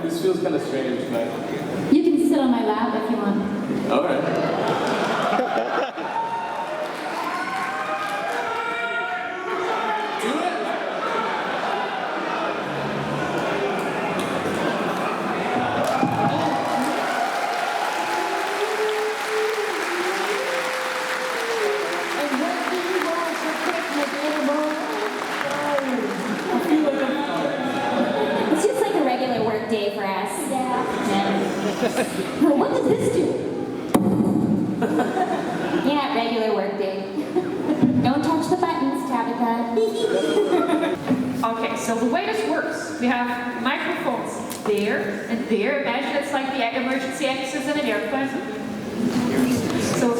This feels kind of strange, but... You can sit on my lap if you want. All right. It's just like a regular work day for us. Yeah. Well, what does this do? Yeah, regular work day. Don't touch the buttons, Tabitha. Okay, so the way this works, we have microphones there and there. Imagine it's like the emergency exits in an airplane. So,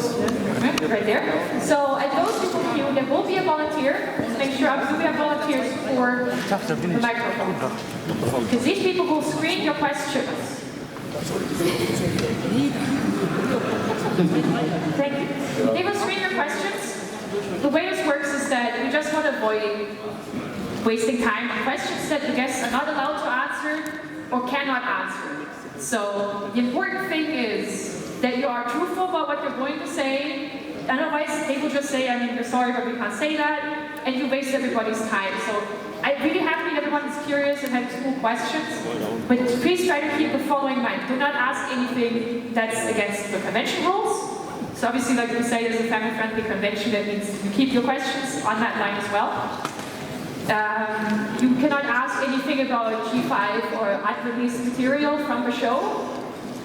right there. So at those people queue, there will be a volunteer. Let's make sure, obviously we have volunteers for the microphone. Because these people will screen your questions. Thank you. They will screen your questions. The way this works is that we just want to avoid wasting time on questions that the guests are not allowed to answer or cannot answer. So the important thing is that you are truthful about what you're going to say. Otherwise, they will just say, I mean, we're sorry, but we can't say that, and you waste everybody's time. So I'm really happy everyone is curious and has cool questions, but please try to keep the following in mind. Do not ask anything that's against the convention rules. So obviously, like we say, it's a family-friendly convention. That means you keep your questions on that line as well. You cannot ask anything about G5 or unreleased material from the show.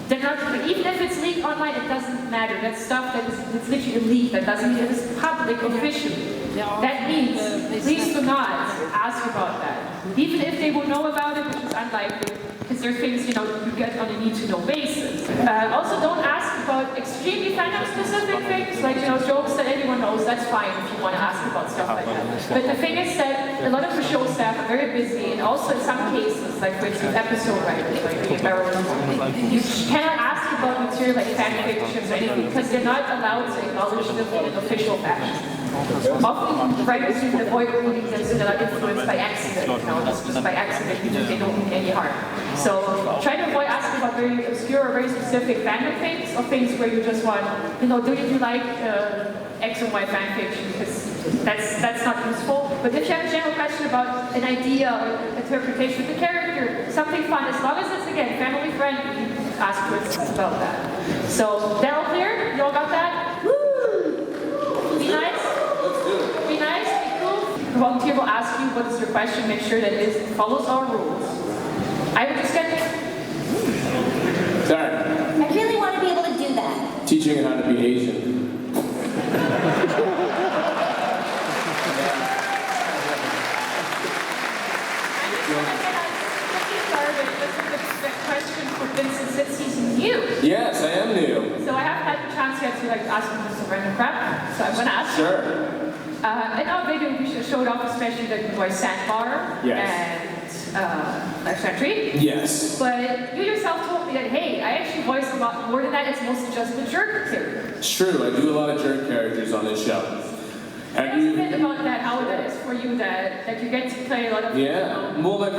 They're not, even if it's leaked online, it doesn't matter. That's stuff that is literally leaked. That doesn't mean it's public official. That means, please do not ask about that. Even if they will know about it, which is unlikely, because there are things, you get on a need-to-know basis. Also, don't ask about extremely fandom-specific things, like, jokes that everyone knows. That's fine if you want to ask about stuff like that. But the thing is that a lot of the show staff are very busy, and also in some cases, like for instance, episode writers, like you cannot ask about material like fan fictions or anything, because they're not allowed to acknowledge them in an official fashion. Often writers even avoid reading things that are influenced by accident, just by accident because they don't mean any harm. So try to avoid asking about very obscure or very specific fandom things, or things where you just want, do you like X and Y fan fiction, because that's not useful. But if you have a general question about an idea or interpretation of the character, something fun, as long as it's, again, family friendly, ask questions about that. So, that all clear? You all got that? Woo! Be nice? Be nice, be cool. The volunteer will ask you what is your question, make sure that it follows our rules. I would just get... Sorry. I really want to be able to do that. Teaching you how to be Asian. Question for Vincent, since he's new. Yes, I am new. So I haven't had the chance yet to ask him some random crap. So I'm gonna ask. Sure. And our video we showed off, especially the voice Sandbar and Sentry. Yes. But you yourself told me that, hey, I actually voice a lot more than that. It's mostly just the jerk character. It's true. I do a lot of jerk characters on this show. Tell us a bit about that, how that is for you, that you get to play a lot of... Yeah. Well, my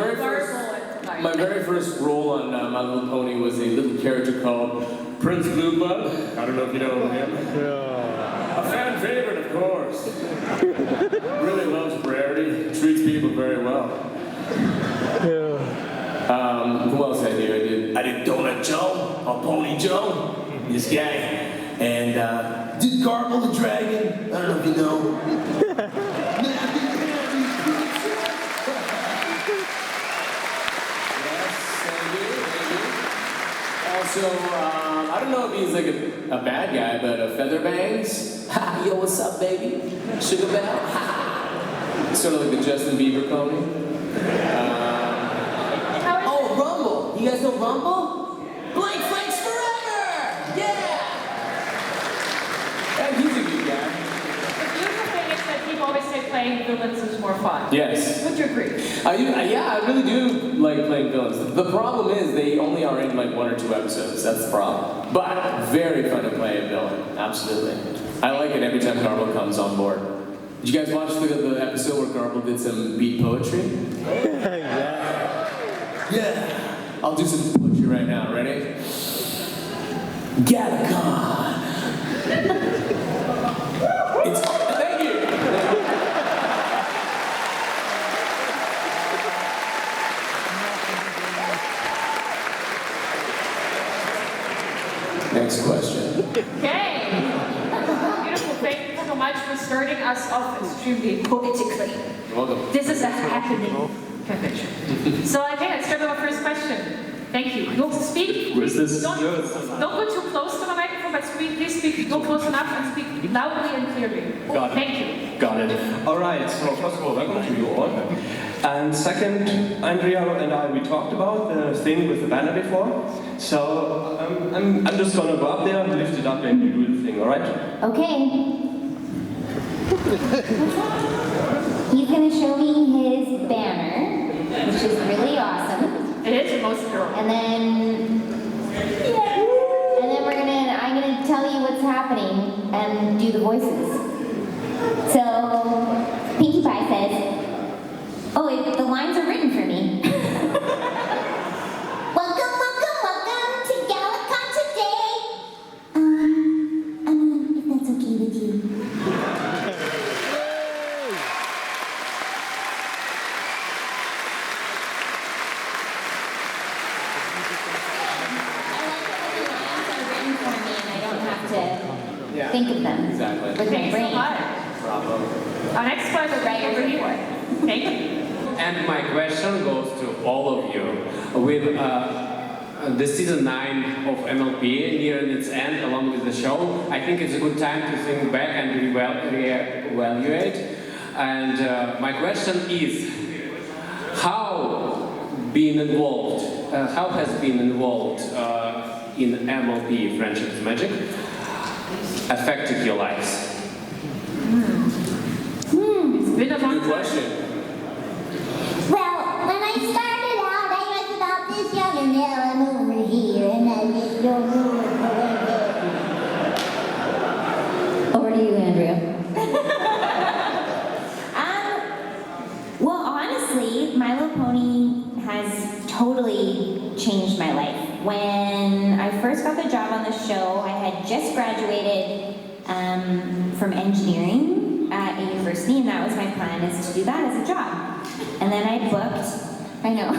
very first role on My Little Pony was a little character called Prince Blueblood. I don't know if you know him. A fan favorite, of course. Really loves rarity. Treats people very well. Who else I did? I did Donut Joe, or Pony Joe, this guy. And did Garble the Dragon. I don't know if you know. Also, I don't know if he's like a bad guy, but Featherbangs. Ha, yo, what's up, baby? Sugar Bell. Ha. Sort of like the Justin Bieber pony. Oh, Rumble. You guys know Rumble? Blank Flanks Forever! Yeah! He's a good guy. The beautiful thing is that people always say playing villains is more fun. Yes. Would you agree? Yeah, I really do like playing villains. The problem is they only are in like 1 or 2 episodes. That's the problem. But very fun to play a villain. Absolutely. I like it every time Garble comes on board. Did you guys watch the episode where Garble did some beat poetry? Yeah. I'll do some poetry right now. Ready? GalaCon. Thank you. Next question. Okay. Beautiful. Thank you so much for starting us off extremely poetically. You're welcome. This is a happening convention. So I think let's start with our first question. Thank you. You want to speak? Where's this? Don't go too close to the microphone, but please speak. Go close enough and speak loudly and clearly. Got it. Thank you. Got it. All right, so first of all, welcome to you all. And second, Andrea and I, we talked about the thing with the banner before. So I'm just gonna go up there, lift it up, and you do the thing, all right? Okay. He's gonna show me his banner, which is really awesome. It is most girl. And then I'm gonna tell you what's happening and do the voices. So, Pinkie Pie says, oh, the lines are written for me. Welcome, welcome, welcome to GalaCon today. I mean, if that's okay with you. Think of them. Exactly. With my Thanks brain. so much. Bravo. Our next question right over here. Thank you. And my question goes to all of you. With the season 9 of MLP nearing its end, along with the show, I think it's a good time to think back and reevaluate. And my question is, how has been involved in MLP Friendship is Magic affected your lives? It's been a long Good time. question. Well, when I started out, I was about this young, and now I'm over here, and I just don't know what's going on. Over to you, Andrea. Well, honestly, My Little Pony has totally changed my life. When I first got the job on the show, I had just graduated from engineering at a university, and that was my plan, is to do that as a job. And then I booked, I know,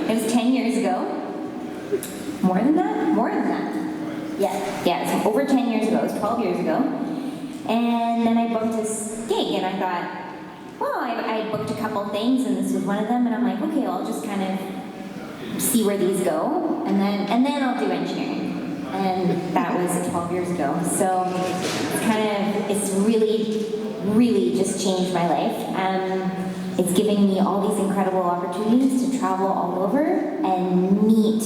it was 10 years ago. More than that? More than that. Yeah, it's over 10 years ago, it was 12 years ago. And then I booked this gig, and I thought, well, I booked a couple things, and this was one of them, and I'm like, okay, I'll just kind of see where these go, and then I'll do engineering. And that was 12 years ago. So it's really just changed my life. It's giving me all these incredible opportunities to travel all over and meet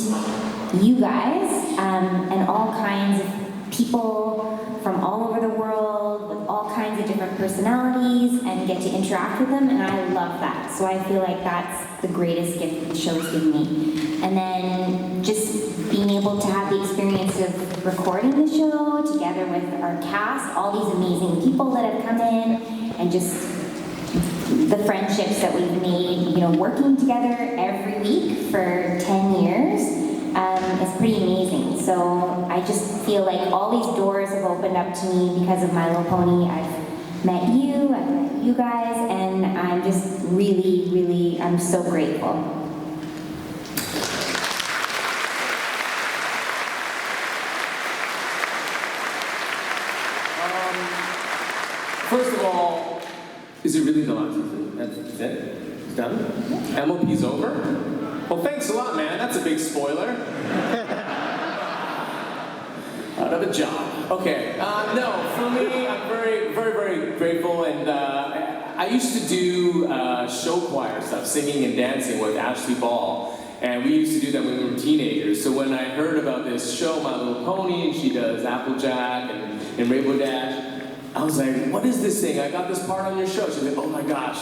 you guys and all kinds of people from all over the world with all kinds of different personalities, and get to interact with them, and I love that. So I feel like that's the greatest gift that the show's given me. And then just being able to have the experience of recording the show together with our cast, all these amazing people that have come in, and just the friendships that we've made, working together every week for 10 years is pretty amazing. So I just feel like all these doors have opened up to me because of My Little Pony. I've met you guys, and I'm just really, I'm so grateful. First of all, is it really the last season? That's it? It's done? MLP's over? Well, thanks a lot, man. That's a big spoiler. Out of a job. Okay. No, for me, I'm very grateful, and I used to do show choir stuff, singing and dancing with Ashley Ball, and we used to do that when we were teenagers. So when I heard about this show, My Little Pony, and she does Applejack and Rainbow Dash, I was like, what is this thing? I got this part on your show. She's like, oh my gosh,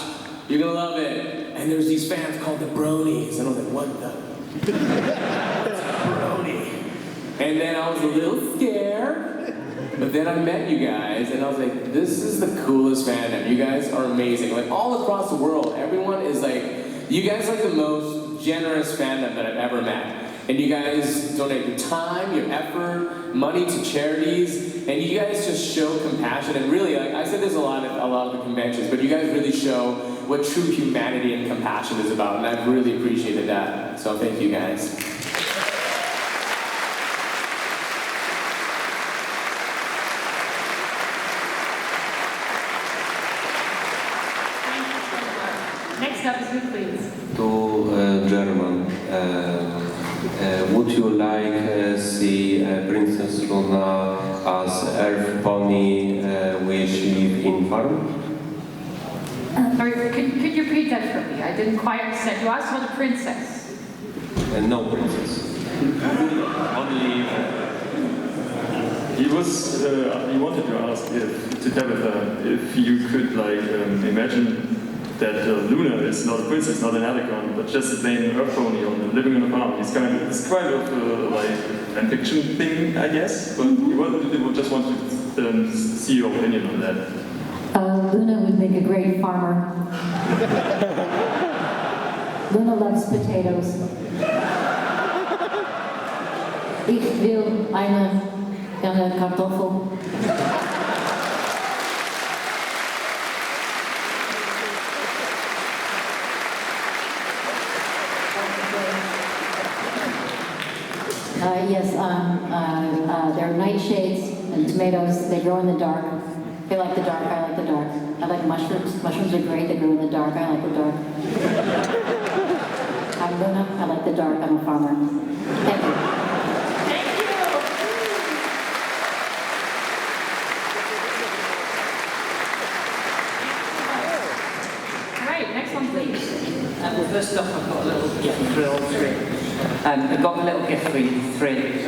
you're gonna love it. And there's these fans called the Bronies. And I was like, what the? What's a Brony? And then I was a little scared. But then I met you guys, and I was like, this is the coolest fandom. You guys are amazing. Like, all across the world, everyone is like, you guys are like the most generous fandom that I've ever met. And you guys donate your time, your effort, money to charities, and you guys just show compassion. And really, like I said this a lot at the conventions, but you guys really show what true humanity and compassion is about, and I've really appreciated that. So thank you guys. Next up is you, please. To German, would you like see Princess Luna as Earth Pony which live in farm? Sorry, could you repeat that for me? I didn't quite understand. You asked for the princess. No princess. Only he wanted to ask to Tabitha if you could like imagine that Luna is not a princess, not an Alicon, but just a plain Earth Pony living on a farm. It's kind of like a fiction thing, I guess. But we just want to see your opinion on that. Luna would make a great farmer. Luna loves potatoes. Ich will eine Kartoffel. Yes, they're nightshades and tomatoes. They grow in the dark. They like the dark, I like the dark. I like mushrooms. Mushrooms are great, they grow in the dark, I like the dark. I'm Luna, I like the dark, I'm a farmer. Thank you. Thank you. All right, next one, please. Well, first off, I've got a little gift for all three. I've got a little gift for you three.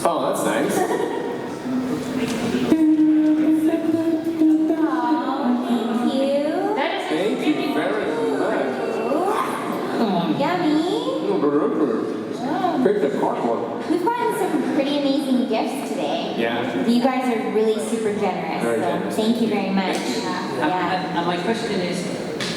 Oh, that's nice. Thank you very much. Yummy. Pick the cardboard. We've gotten some pretty amazing gifts today. Yeah. You guys are really super generous. Very so generous. thank you very much. Yeah. And my question is,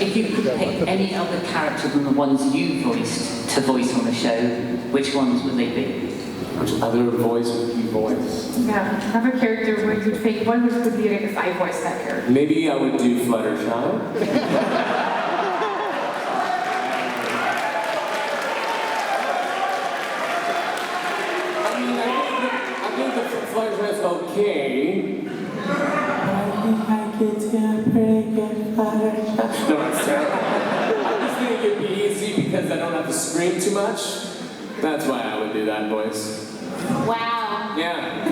if you could pick any other character than the ones you voiced to voice on the show, which ones would they be? Which other voice would you voice? Yeah, another character where you think one would be if I voiced that character. Maybe I would do Fluttershy. I think the Fluttershy's okay. But I think I could pretty good Fluttershy. No, it's terrible. I just think it'd be easy because I don't have to scream too much. That's why I would do that voice. Wow. Yeah.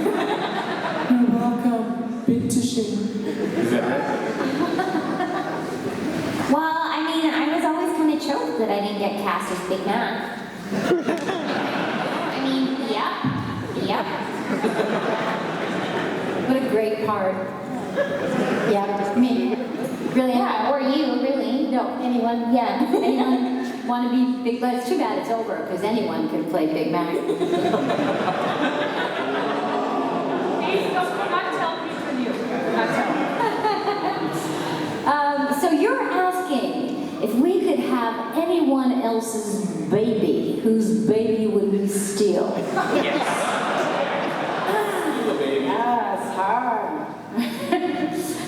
You're welcome, big tissue. Is that right? Well, I mean, I was always kind of choked that I didn't get cast as Big Man. I mean, yep. What a great part. Yeah, me. Really? Yeah, or you, really. No, anyone? Yeah, anyone want to be Big Man? It's too bad it's over, because anyone can play Big Mac. Please don't not tell me from you. Not tell. So you're asking if we could have anyone else's baby, whose baby would we steal? Yes. Steal the baby. That's hard.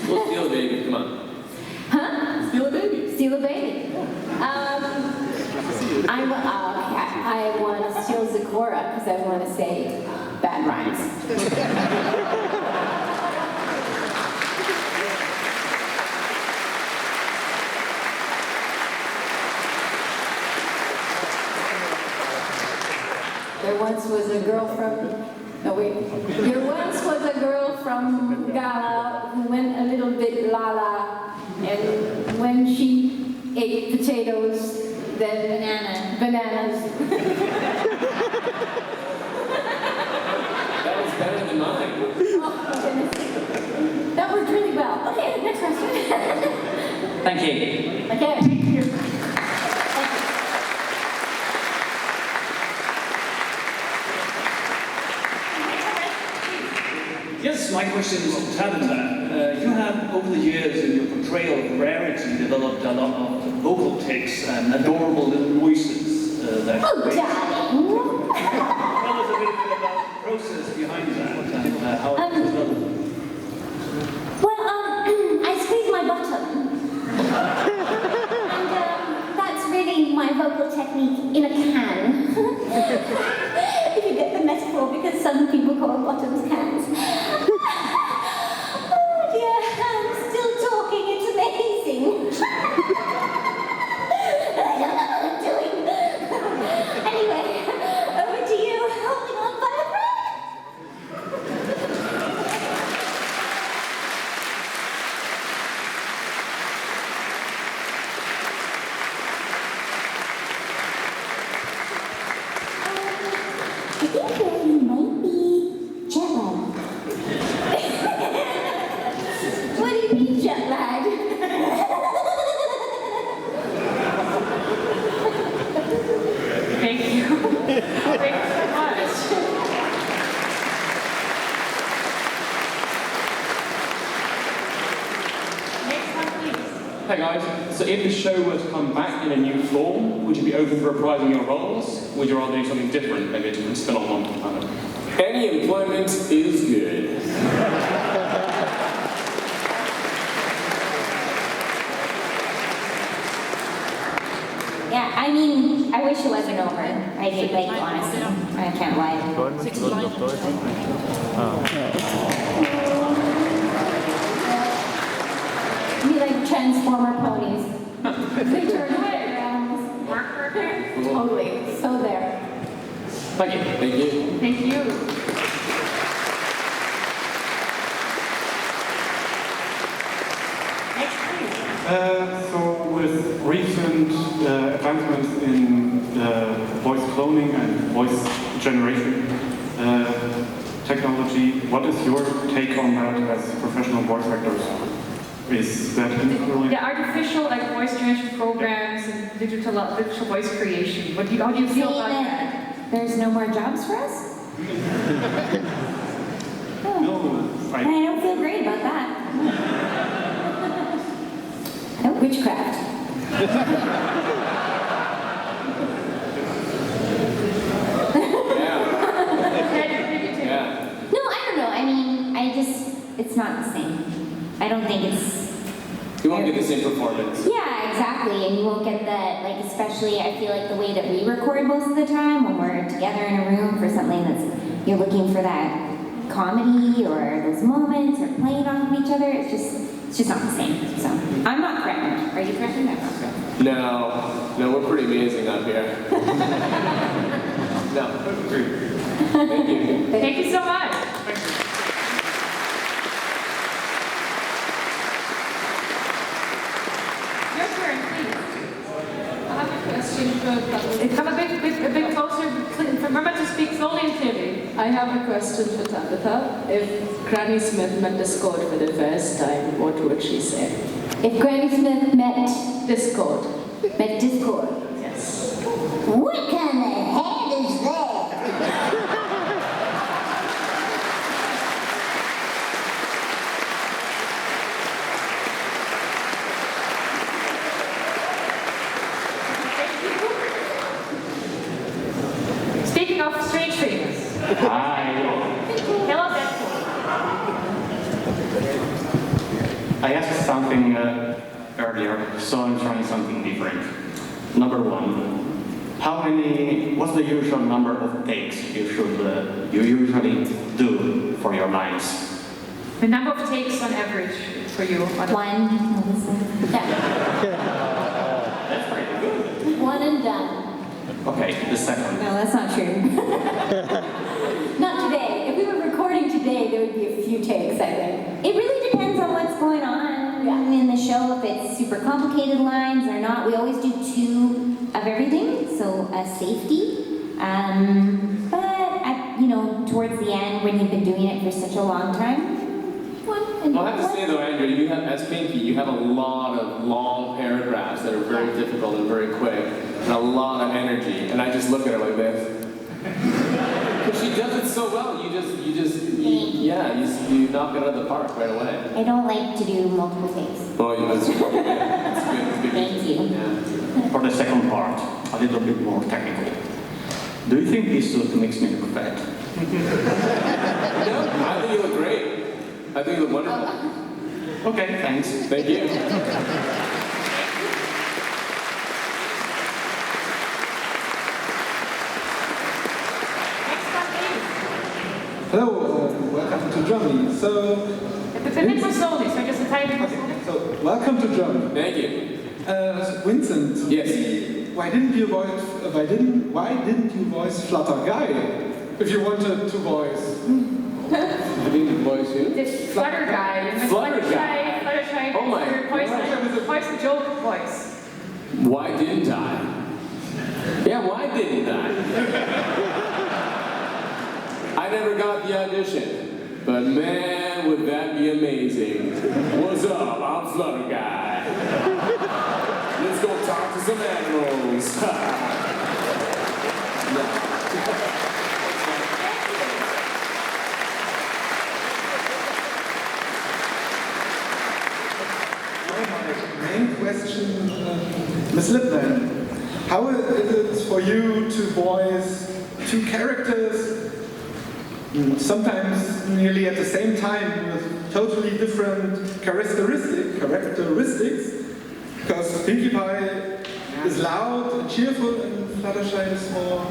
We'll steal the baby, come on. Huh? Steal a baby. Steal a baby. I want to steal Zecora because I want to say bad rhymes. There once was a girl from. No wait. There once was a girl from Gala who went a little bit la-la, and when she ate potatoes, then bananas. That was better than mine. Oh, goodness. That worked really well. Okay, next question. Thank you. Okay, thank you. Yes, my question is to Tabitha. You have, over the years in your portrayal of Rarity, developed a lot of vocal tics and adorable little voices. that Oh, creates? darling. Tell us a little bit about the process behind that and how it was done. Well, I squeeze my bottom. And that's really my vocal technique in a can. If you get the metaphor, because some people call bottoms cans. Oh dear, I'm still talking, it's amazing. I don't know what I'm doing. Anyway, over to you, holding on by a thread. I think you might be jet lagged. What do you mean jet lagged? Thank you. Thank you so much. Next one, please. Hey guys, so if the show were to come back in a new form, would you be open for reprising your roles? Would you rather do something different, maybe a different spin on one? I don't know. Any employment is good. Yeah, I mean, I wish it wasn't over. I did, like, honestly. I can't lie. We like transformer ponies. They turn around. Totally. So there. Thank you. Thank you. Thank you. Next, please. So with recent advancements in voice cloning and voice generation technology, what is your take on that as professional voice actors? Is that influencing? The artificial like voice generation programs and digital voice creation. How do you feel about that? There's no more jobs for us? No, I don't feel great about that. No witchcraft. Yeah. No, I don't know. I mean, it's not the same. I don't think it's... You won't get the same performance. Yeah, exactly. And you won't get that, like, especially I feel like the way that we record most of the time when we're together in a room for something that's, you're looking for that comedy or those moments or playing off of each other, it's just not the same. So, I'm not threatened. Are you threatened? I'm not threatened. No, we're pretty amazing up here. No. Thank you. Thank you so much. Your turn, please. I have a question for Come a bit closer. Remember to speak slowly and clearly. I have a question for Tabitha. If Granny Smith met Discord for the first time, what would she say? If Granny Smith met Discord. Discord. Yes. What kind of head is that? Speaking of strange things. Hi. Hello, Deadpool. I asked something earlier, so I'm trying something different. Number one, what's the usual number of takes you usually do for your lines? The number of takes on average for you. One. That's pretty good. One and done. Okay, the second. No, that's not true. Not today. If we were recording today, there would be a few takes, I think. It really depends on what's going on in the show, if it's super complicated lines or not. We always do 2 of everything, so a safety. But towards the end, when you've been doing it for such a long time, one and Well, I have to say though, Andrew, you have, as Pinkie, you have a lot of long paragraphs that are very difficult and very quick, and a lot of energy. And I just look at her like this. But she does it so well. You knock it out of the park right away. I don't like to do multiple takes. Oh, that's good. Thank you. Yeah. For the second part. a little bit more technical. Do you think this suit makes me look fat? No, I think you look great. I think you look wonderful. Okay, thanks. Thank you. Hello, welcome to Germany. So, a bit more slowly, so just a tiny bit. So, welcome to Germany. Thank you. Vincent. Yes. Why didn't you voice Flutter Guy if you wanted to voice? I didn't voice who? The Flutter Guy. Fluttershy. Fluttershy. Oh my Voice the joke voice. Why didn't I? Yeah, why didn't I? I never got the audition, but man, would that be amazing. What's up? I'm Flutter Guy. Let's go talk to some animals. My main question, Miss Lipman, how is it for you to voice two characters, sometimes nearly at the same time, with totally different characteristics? Because Pinkie Pie is loud and cheerful, and Fluttershy is more.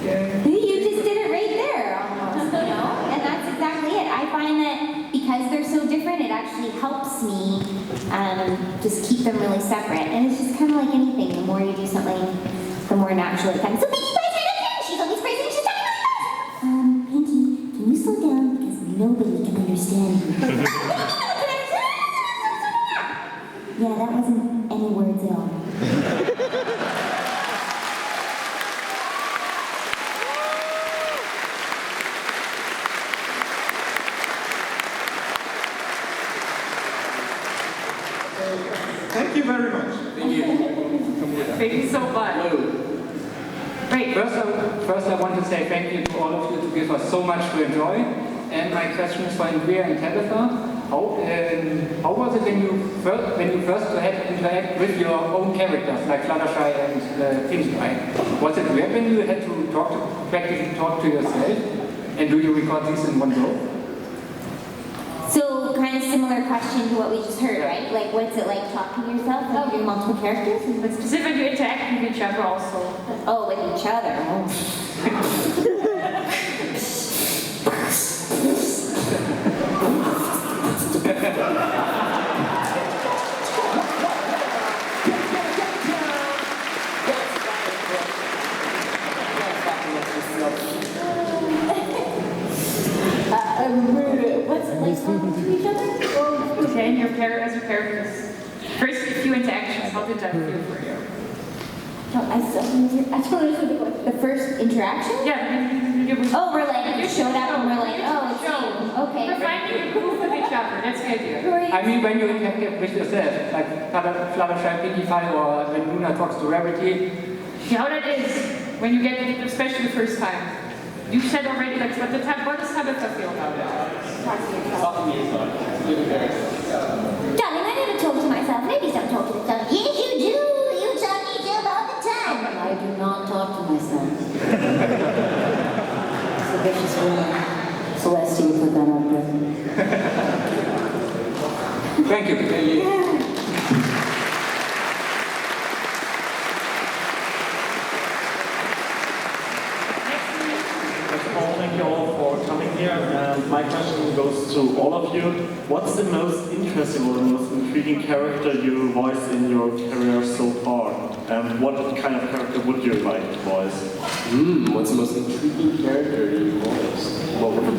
You just did it right there, almost, you know? And that's exactly it. I find that because they're so different, it actually helps me just keep them really separate. And it's just kind of like anything. The more you do something, the more natural it comes. So Pinkie Pie's right up here. She's always crazy. She's talking really fast. Pinkie, can you slow down? Because nobody can understand you. Yeah, that wasn't any words at all. Thank you very much. Thank you. Thank you so much. Great. First, I want to say thank you to all of you to give us so much to enjoy. And my question is for Andrea and Tabitha. How was it when you first had to interact with your own characters, like Fluttershy and Pinkie Pie? Was it weird when you had to practically talk to yourself? And do you record these in one go? So, kind of similar question to what we just heard, right? Like, what's it like talking to yourself and doing multiple characters? But specifically, you interact with each other also. Oh, with each other. What's it like talking to each other? Okay, and your characters. First, a few interactions. How did that feel for you? I don't know. The first interaction? Yeah. Oh, we're like, you showed up and we're like, oh, it's you. Okay. We're finding a group with each other. That's the idea. I mean, when you interact with yourself, like Fluttershy, Pinkie Pie, or when Luna talks to Rarity. Yeah, how that is when you get it, especially the first time. You said already, like, what does Tabitha feel about it? Darling, I never talk to myself. Ladies don't talk to themselves. Yes, you do. You talk to each other all the time. I do not talk to myself. It's a vicious word. Celeste, you put that out there. Thank you. Thank you all for coming here. And my question goes to all of you. What's the most interesting or the most intriguing character you voiced in your career so far? And what kind of character would you like to voice? What's the most intriguing character you voiced?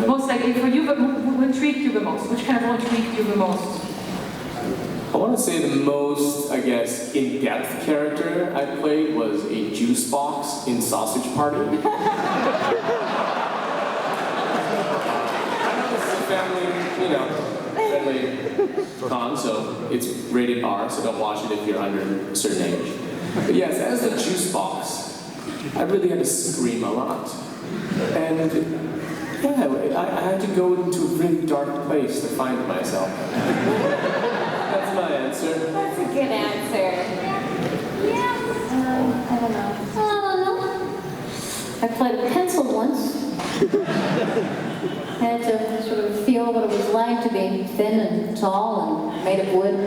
Most likely for you, but who intrigued you the most? Which kind of role intrigued you the most? I want to say the most, I guess, in-depth character I played was a juice box in Sausage Party. Family con, so it's rated R, so don't watch it if you're under a certain age. But yes, as the juice box, I really had to scream a lot. And yeah, I had to go into a really dark place to find myself. That's my answer. That's a good answer. Yeah. I don't know. I played a pencil once. I had to sort of feel what it was like to be thin and tall and made of wood.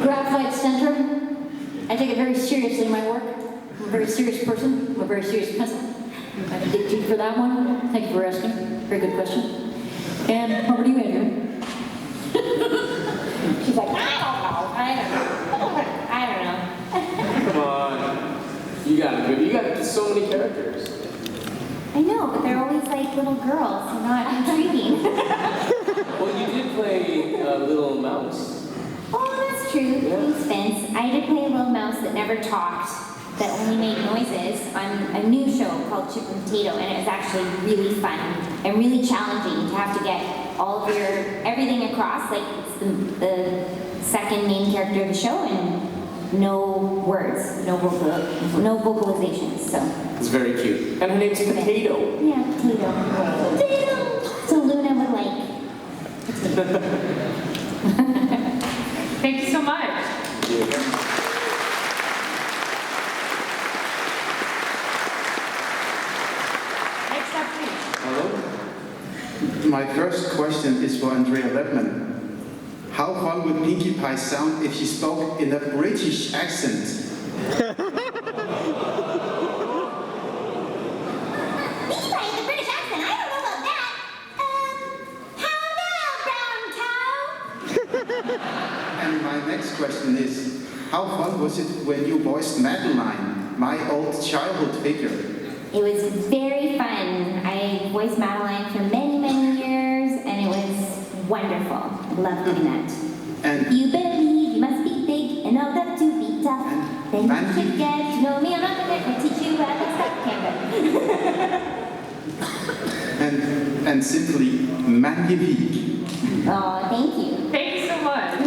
Graphite center. I take it very seriously in my work. I'm a very serious person. I'm a very serious pencil. I can dig deep for that one. Thank you for asking. Very good question. And over to you, Andrew. She's like, I don't know. Come on. You got so many characters. I know, but they're always like little girls, so not intriguing. Well, you did play Little Mouse. Oh, that's true. Thanks, Vince. I did play a little mouse that never talked, that only made noises on a new show called Chip and Potato, and it was actually really fun and really challenging to have to get all of everything across. Like, it's the second main character of the show, and no words, no vocalizations. So It's very cute. And her name's Potato. yeah, Potato. Potato. So Luna would like. Thank you so much. Next up, please. Hello. My first question is for Andrea Redman. How fun would Pinkie Pie sound if she spoke in a British accent? And my next question is, how fun was it when you voiced Madeline, my old childhood figure? It was very fun. I voiced Madeline for many, many years, and it was wonderful. I love doing that. And you believe you must be big and all that to be tough. Then you should get to know me. I'm not going to teach you how to stop camping. and simply magnifique. Oh, thank you. Thank you so much.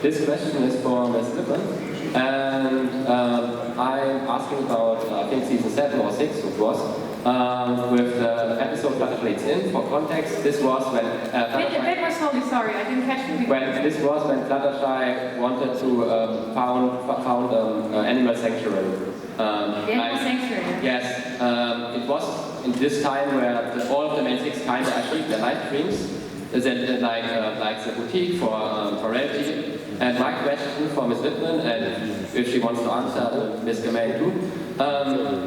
This question is for Ms. Lippman, and I'm asking about, I think season 7 or 6 it was, with the episode Fluttershy's In. For context, this was when... A bit more slowly, sorry, I didn't catch the beginning. This was when Fluttershy wanted to found animal sanctuary. Animal sanctuary? Yes, it was in this time where all of the main 6 kind of achieved their life dreams. Then like the boutique for Rarity. And my question for Ms. Lippman, and if she wants to answer, Ms. Germain too,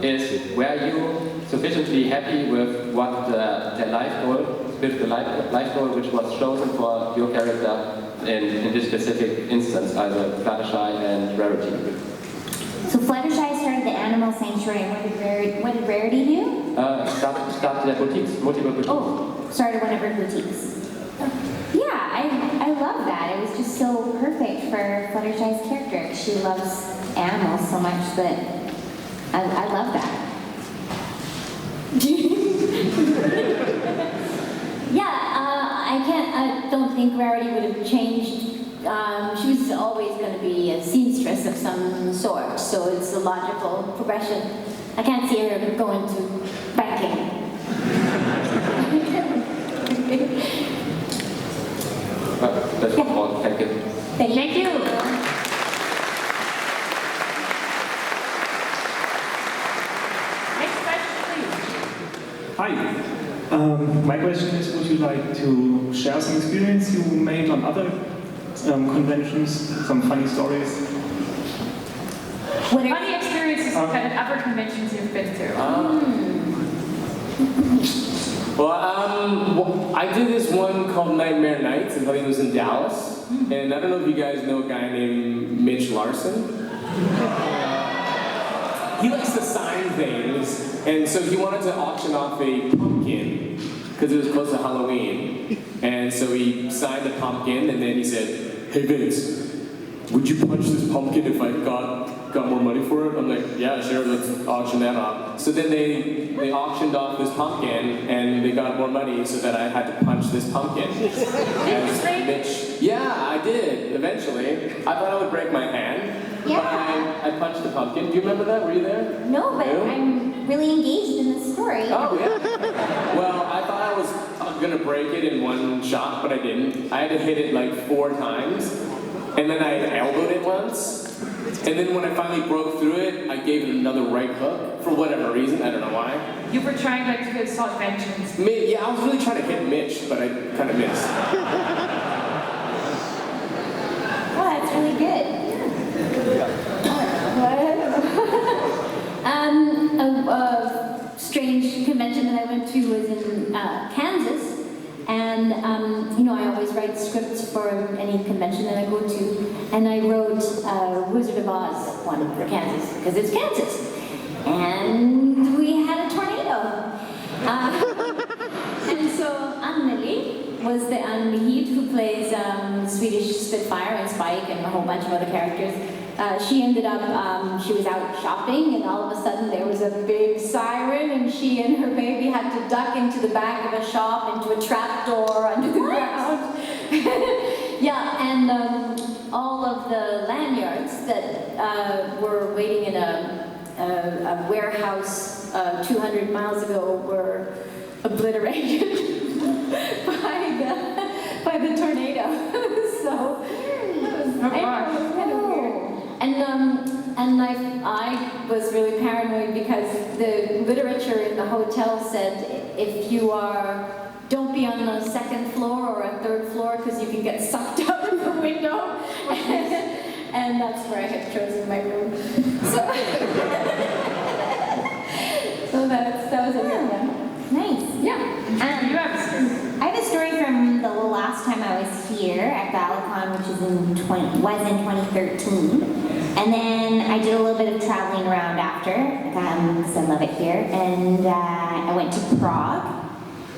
is were you sufficiently happy with what the life goal which was chosen for your character in this specific instance, either Fluttershy and Rarity? So Fluttershy started the animal sanctuary, and what did Rarity do? Started their boutiques, multiple boutiques. Oh, started one of her boutiques. Yeah, I love that. It was just so perfect for Fluttershy's character. She loves animals so much that I love that. I don't think Rarity would have changed. She was always going to be a seamstress of some sort, so it's a logical progression. I can't see her going to banking. That's all. Thank you. Thank you. Next question, please. Hi. My question is, would you like to share some experience you made on other conventions, some funny stories? Funny experiences at other conventions you've been to. Well, I did this one called Nightmare Nights, and it was in Dallas. And I don't know if you guys know a guy named Mitch Larson. He likes to sign things, and so he wanted to auction off a pumpkin because it was close to Halloween. And so he signed a pumpkin, and then he said, "Hey Vince, would you punch this pumpkin if I got more money for it?" I'm like, "Yeah, sure, let's auction that off." So then they auctioned off this pumpkin, and they got more money so that I had to punch this pumpkin. And Mitch, yeah, I did, eventually. I thought I would break my hand, but I punched the pumpkin. Do you remember that? Were you there? No, but I'm really engaged in this story. Oh, yeah. Well, I thought I was gonna break it in one shot, but I didn't. I had to hit it like 4 times, and then I elbowed it once, and then when I finally broke through it, I gave it another right hook for whatever reason. I don't know why. You were trying like to assault vengeance. Yeah, I was really trying to hit Mitch, but I kind of missed. Oh, that's really good. A strange convention that I went to was in Kansas, and you know, I always write scripts for any convention that I go to, and I wrote Wizard of Oz one for Kansas because it's Kansas, and we had a tornado, and so Anneli was the Anneli who plays Swedish Spitfire and Spike and a whole bunch of other characters. She ended up, she was out shopping, and all of a sudden there was a big siren, and she and her baby had to duck into the back of a shop, into a trap door under the ground. Yeah, and all of the lanyards that were waiting in a warehouse 200 miles ago were obliterated by the tornado. So I know, it was kind of weird. And I was really paranoid because the literature in the hotel said if you don't be on the 2nd floor or a 3rd floor because you can get sucked out of the window. And that's where I had chosen my room. So that was a weird one. Nice. Yeah. I have a story from the last time I was here at GalaCon, which was in 2013. And then I did a little bit of traveling around after, because I love it here. And I went to Prague.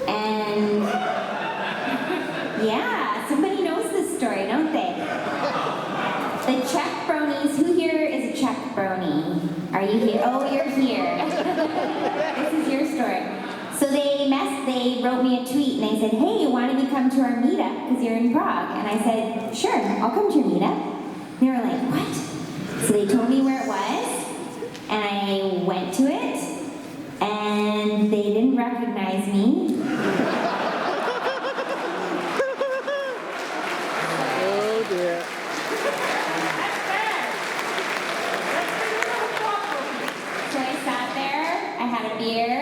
And yeah, somebody knows this story, don't they? The Czech bronies. Who here is a Czech brony? Are you here? Oh, you're here. This is your story. So they wrote me a tweet and they said, hey, why don't you come to our meetup because you're in Prague? And I said, sure, I'll come to your meetup. And they were like, what? So they told me where it was, and I went to it, and they didn't recognize me. Oh dear. So I sat there, I had a beer,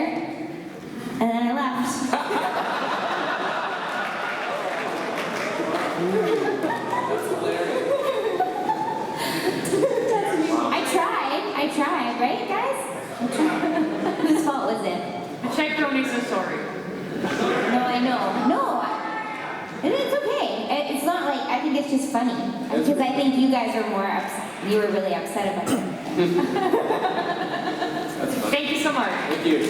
and then I left. I tried, right, guys? Whose fault was it? The Czech bronies are sorry. No, I know. No, it's okay. It's not like, I think it's just funny. Because I think you guys are more upset. You were really upset about it. Thank you so much. Thank you.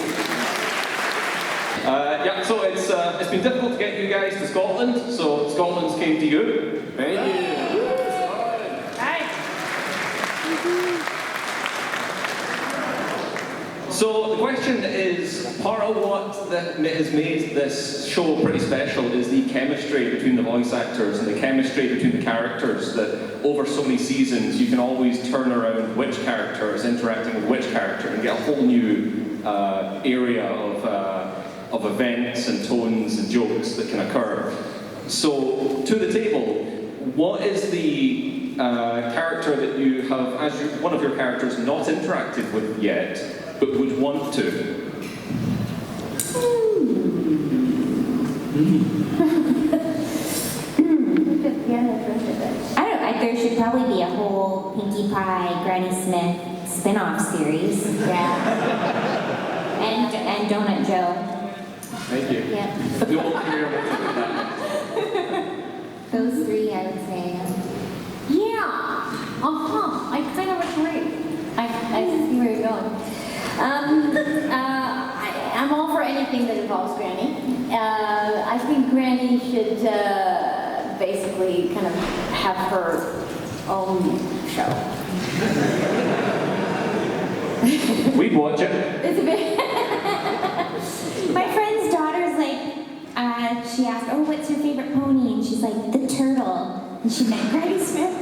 Yeah, so it's been difficult to get you guys to Scotland, so Scotland's came to you. Thank you. So the question is, part of what that has made this show pretty special is the chemistry between the voice actors and the chemistry between the characters, that over so many seasons you can always turn around which character is interacting with which character and get a whole new area of events and tones and jokes that can occur. So, to the table, what is the character that you have, as one of your characters, not interacted with yet, but would want to? I don't know, there should probably be a whole Pinkie Pie, Granny Smith spin-off series. Yeah. And Donut Joe. Thank you. Yeah. The old career will take that. Those 3, I would say. Yeah. I kind of agree. I see where you're going. I'm all for anything that involves Granny. I think Granny should basically kind of have her own show. We'd watch it. It's a bit. My friend's daughter's like, she asked, oh, what's your favorite pony? And she's like, the turtle. And she met Granny Smith.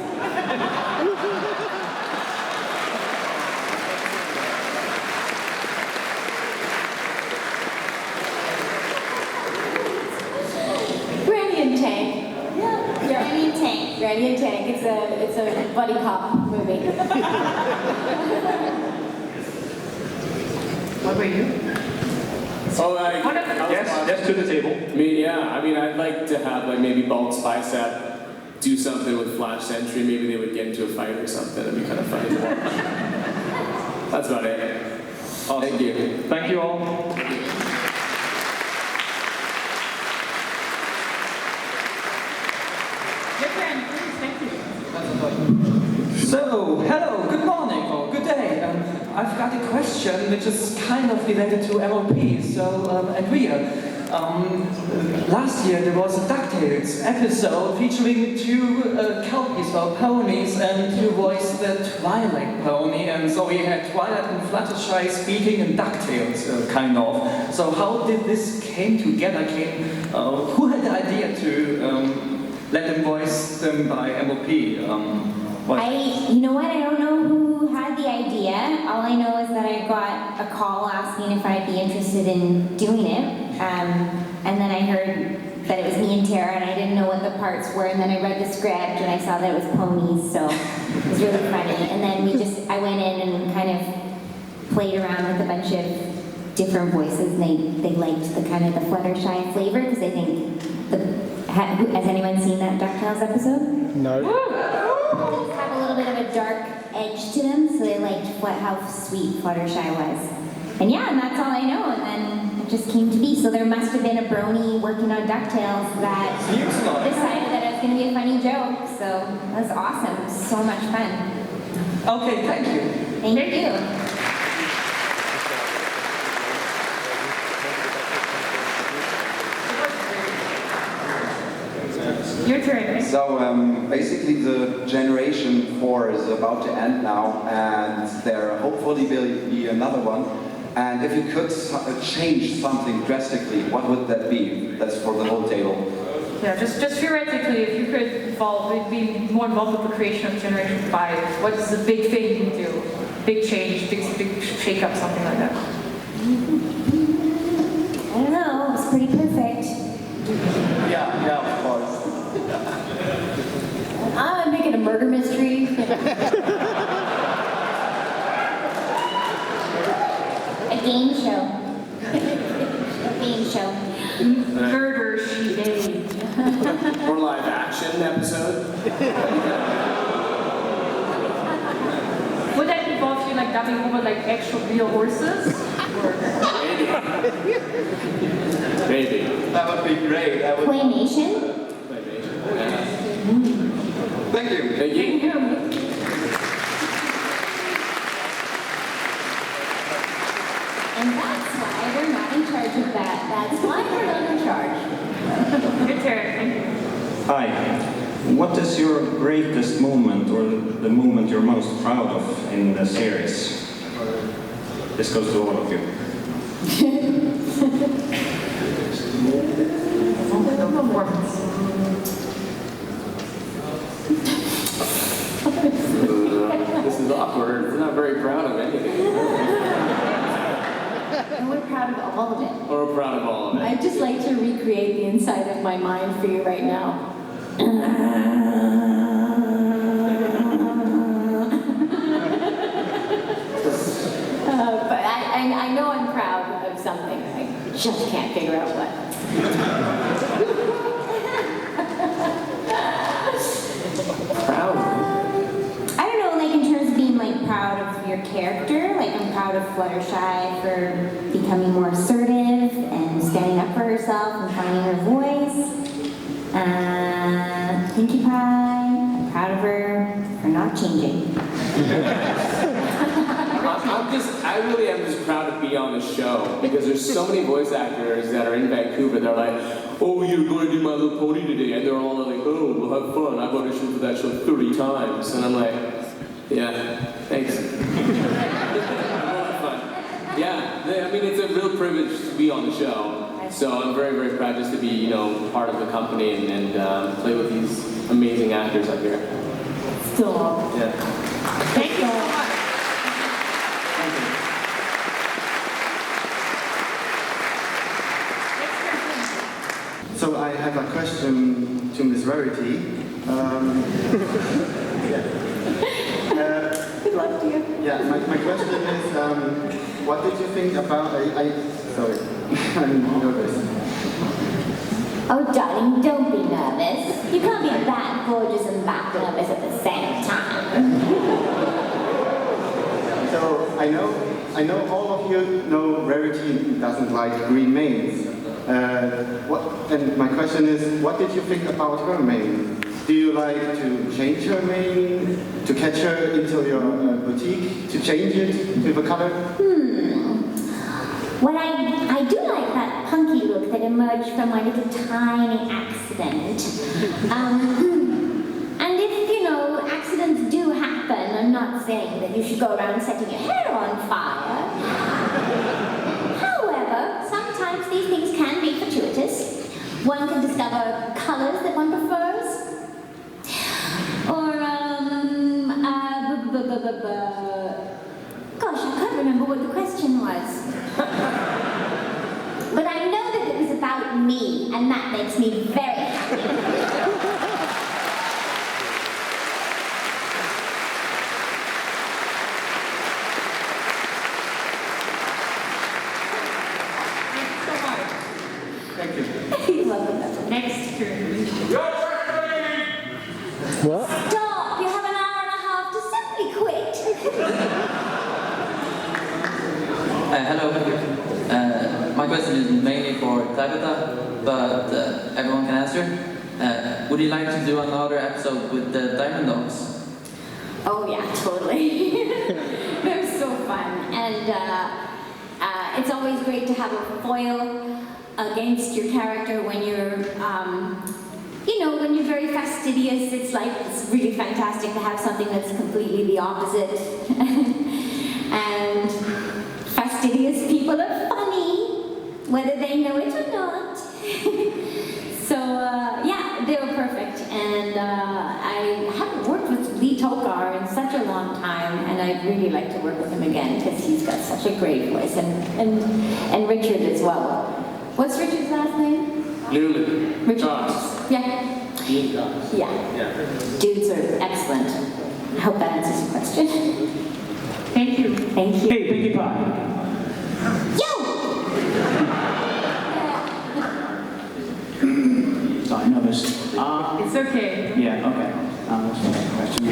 it's a buddy cop movie. What about you? Oh, yes, to the table. Me, yeah. I mean, I'd like to have like maybe Bald Spicep do something with Flash Sentry. Maybe they would get into a fight or something. That'd be kind of funny to watch. That's about it. Awesome. Thank you. Thank you all. So, hello, good morning, or good day. I've got a question which is kind of related to MLP. So, Andrea, last year there was a DuckTales episode featuring two kelpies or ponies, and you voiced the Twilight pony, and so we had Twilight and Fluttershy speaking in DuckTales, kind of. So how did this came together? Who had the idea to let them voice them by MLP? You know what? I don't know who had the idea. All I know is that I got a call asking if I'd be interested in doing it. And then I heard that it was me and Tara, and I didn't know what the parts were. And then I read the script, and I saw that it was ponies, so it was really funny. And then I went in and kind of played around with a bunch of different voices, and they liked the kind of the Fluttershy flavor, because I think has anyone seen that DuckTales episode? No. Have a little bit of a dark edge to them, so they liked how sweet Fluttershy was. And yeah, and that's all I know, and then it just came to be. So there must have been a Brony working on DuckTales that decided that it was going to be a funny joke, so that was awesome. It was so much fun. Okay, thank you. Thank you. Your turn. So basically the Generation 4 is about to end now, and there hopefully will be another one. And if you could change something drastically, what would that be? That's for the whole table. Yeah, just theoretically, if you could be more involved with the creation of Generation 5, what is the big thing you do? Big change, big shake-up, something like that. I don't know, it was pretty perfect. Yeah, of course. I'm making a murder mystery. A game show. A game show. Murder, she made. Or live action episode. Would that involve you like dubbing over like actual real horses? Maybe. That would be great. Claymation? Thank you. Thank you. And that's why we're not in charge of that. That's why we're not in charge. Your turn. Hi. What is your greatest moment, or the moment you're most proud of in the series? This goes to all of you. This is awkward. We're not very proud of anything. And we're proud of all of it. Or we're proud of all of it. I'd just like to recreate the inside of my mind for you right now. But I know I'm proud of something. I just can't figure out what. Proud? I don't know, like in terms of being like proud of your character, like I'm proud of Fluttershy for becoming more assertive and standing up for herself and finding her voice. Pinkie Pie, I'm proud of her for not changing. I really am just proud to be on the show, because there's so many voice actors that are in Vancouver that are like, oh, you're going to do My Little Pony today, and they're all like, oh, we'll have fun. I've auditioned for that show 30 times, and I'm like, yeah, thanks. Yeah, I mean, it's a real privilege to be on the show, so I'm very, very proud just to be, part of the company and play with these amazing actors up here. Still. Yeah. Thank you so much. So I have a question to Ms. Rarity. Yeah, my question is, what did you think about, sorry, I'm nervous. Oh, darling, don't be nervous. You can't be that gorgeous and that nervous at the same time. So, I know all of you know Rarity doesn't like green mains. And my question is, what did you think about her main? Do you like to change her main, to catch her into your boutique, to change it with a color? Well, I do like that punky look that emerged from my little tiny accident. And if, you know, accidents do happen, I'm not saying that you should go around setting your hair on fire. However, sometimes these things can be fortuitous. One can discover colors that one prefers. Or, gosh, I can't remember what the question was. But I know that it was about me, and that makes me very happy. Thank you. You're welcome. Next turn. What? Stop! You have an hour and a half to simply quit. Hello. My question is mainly for Tabitha, but everyone can answer. Would you like to do another episode with the Diamond Dogs? Oh yeah, totally. They're so fun, and it's always great to have a foil against your character when you're, you know, when you're very fastidious. It's really fantastic to have something that's completely the opposite. And fastidious people are funny, whether they know it or not. So yeah, they were perfect, and I haven't worked with Lee Tokar in such a long time, and I'd really like to work with him again because he's got such a great voice, and Richard as well. What's Richard's last name? Newman. Richard. Yeah. Yeah. Dudes are excellent. I hope that answers your question. Thank you. Thank you. Hey, Pinkie Pie. Yo! Sorry, nervous. It's okay. Yeah, okay. What's the next question?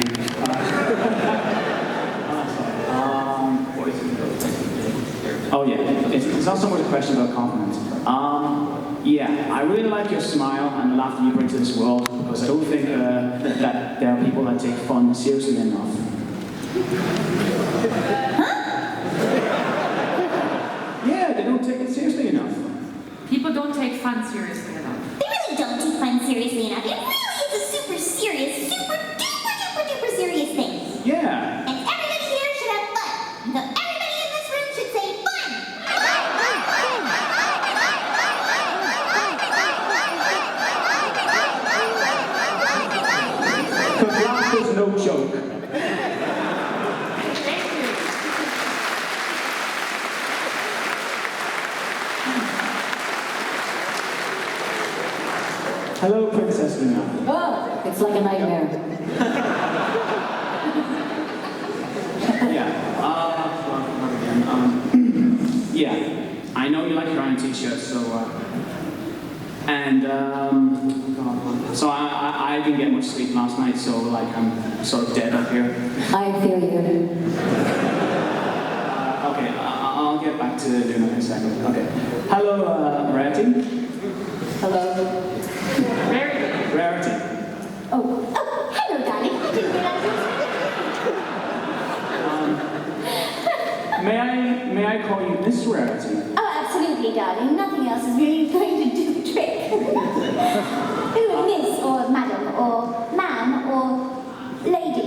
Oh yeah, it's not so much a question about compliments. Yeah, I really like your smile and the laughter you bring to this world, because I don't think that there are people that take fun seriously enough. Yeah, they don't take it seriously enough. People don't take fun seriously enough. They really don't take fun seriously enough. It really is a super serious, super duper serious thing. Yeah. And everybody here should have fun. So everybody in this room should say fun. Because laughter's no joke. Hello, Princess Luna. Oh, it's like a nightmare. Yeah, I know you like your iron t-shirts, so, so I didn't get much sleep last night, so like I'm sort of dead up here. I feel you. Okay, I'll get back to Luna in a second. Okay. Hello, Rarity. Hello. Rarity. Oh, hello, darling. I didn't realize you May I call you Miss Rarity? Oh, absolutely, darling. Nothing else is really going to do the trick. Miss or madam or ma'am or lady,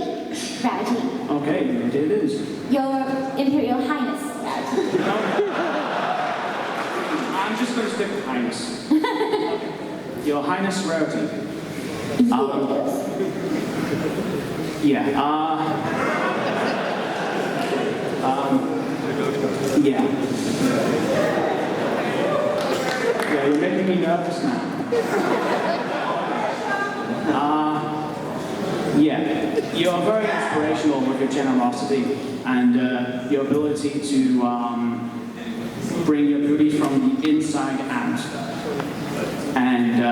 Rarity. Okay, it is. Your Imperial Highness, Rarity. I'm just going to stick with Highness. Your Highness Rarity. Yeah, yeah. Yeah, you're making me nervous now. Yeah. you are very inspirational with your generosity and your ability to bring your beauty from the inside out. And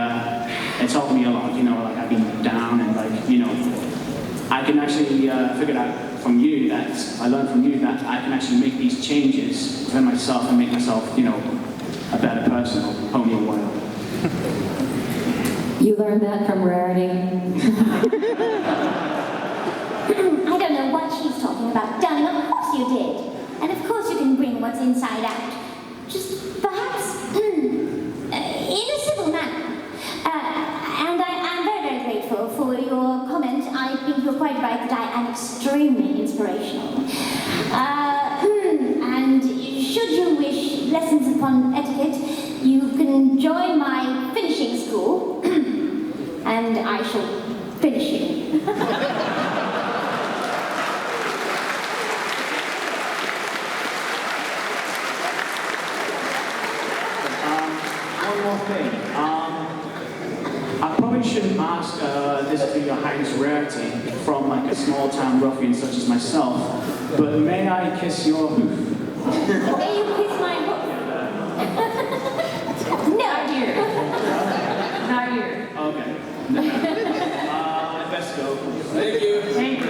it's helped me a lot, you know, like I've been down and like, you know, I can actually figure out from you that, I learned from you that I can actually make these changes within myself and make myself, you know, a better person, or pony or whatever. You learned that from Rarity. I don't know what she's talking about, darling. Of course you did. And of course you can bring what's inside out. Just perhaps in a civil manner. And I'm very, very grateful for your comment. I think you're quite right that I am extremely inspirational. And should you wish lessons upon etiquette, you can join my finishing school, and I shall finish you. One more thing. I probably shouldn't ask this to your Highness Rarity from like a small town ruffian such as myself, but may I kiss your hoof? May you kiss my hoof? Not here. Not here. Okay. Let's go. Thank you. Thank you.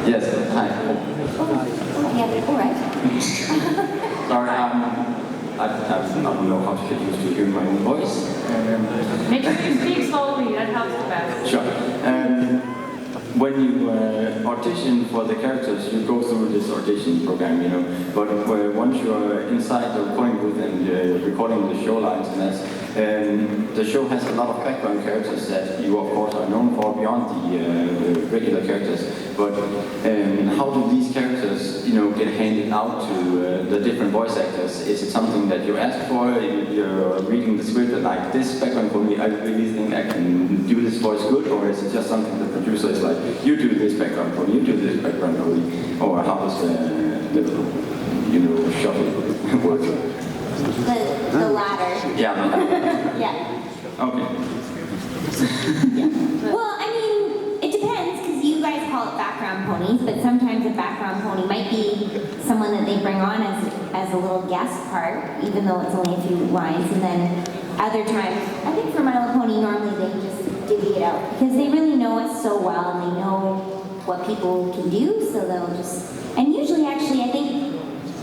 Yes, hi. Yeah, all right. Sorry, I don't know how to get used to hearing my own voice. Make sure you speak slowly, that helps the best. Sure. When you audition for the characters, you go through this audition program, you know. But once you're inside the recording booth and recording the show lines and that, the show has a lot of background characters that you, of course, are known for beyond the regular characters. But how do these characters, you know, get handed out to the different voice actors? Is it something that you ask for? You're reading the script and like, this background for me, I really think I can do this voice good, or is it just something the producer is like, you do this background for me, you do this background for me, or how does the you know, shuffle work? The latter. Yeah. Yeah. Okay. Well, I mean, it depends, because you guys call it background ponies, but sometimes a background pony might be someone that they bring on as a little guest part, even though it's only a few lines, and then other times, I think for My Little Pony, normally they just divvy it out, because they really know us so well, and they know what people can do, so they'll just, and usually actually, I think,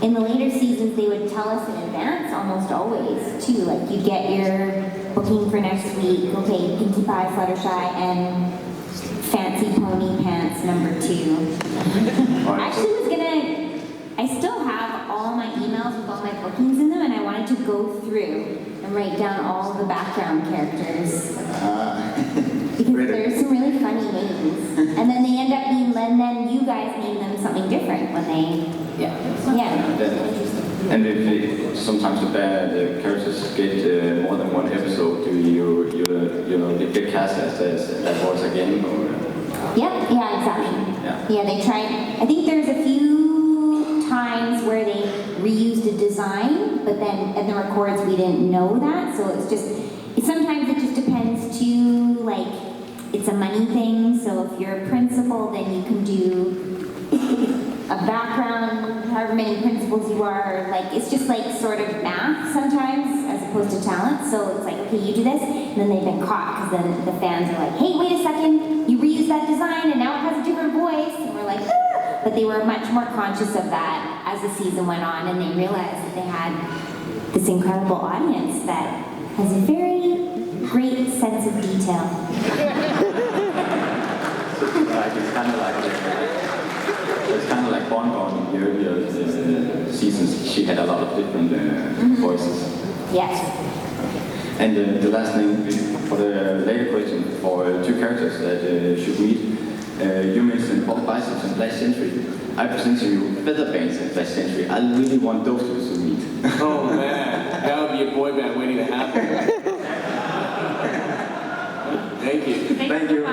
in the later seasons, they would tell us in advance, almost always, too. Like, you'd get your booking for next week, okay, Pinkie Pie, Fluttershy, and Fancy Pony Pants #2. I actually was gonna, I still have all my emails with all my bookings in them, and I wanted to go through and write down all the background characters. Because there's some really funny names. And then they end up being, and then you guys name them something different when they, yeah. And if sometimes the characters get more than one episode, do you know, get cast as that voice again, or? Yeah, exactly. Yeah, they tried, I think there's a few times where they reused a design, but then in the records we didn't know that, so it's just, sometimes it just depends too, like, it's a money thing, so if you're a principal, then you can do a background, however many principals you are, like, it's just like sort of math sometimes, as opposed to talent, so it's like, okay, you do this, and then they've been caught, because then the fans are like, hey, wait a second, you reused that design, and now it has a different voice, and we're like, ah! But they were much more conscious of that as the season went on, and they realized that they had this incredible audience that has a very great sense of detail. It's kind of like Bonbon in the earlier seasons. She had a lot of different voices. Yes. And the last thing for the later question for two characters that should meet, you mentioned Bob Biceps and Flash Sentry. I present to you Featherbanks and Flash Sentry. I really want those two to meet. Oh man, that would be a boy band waiting to happen. Thank you. Thank you.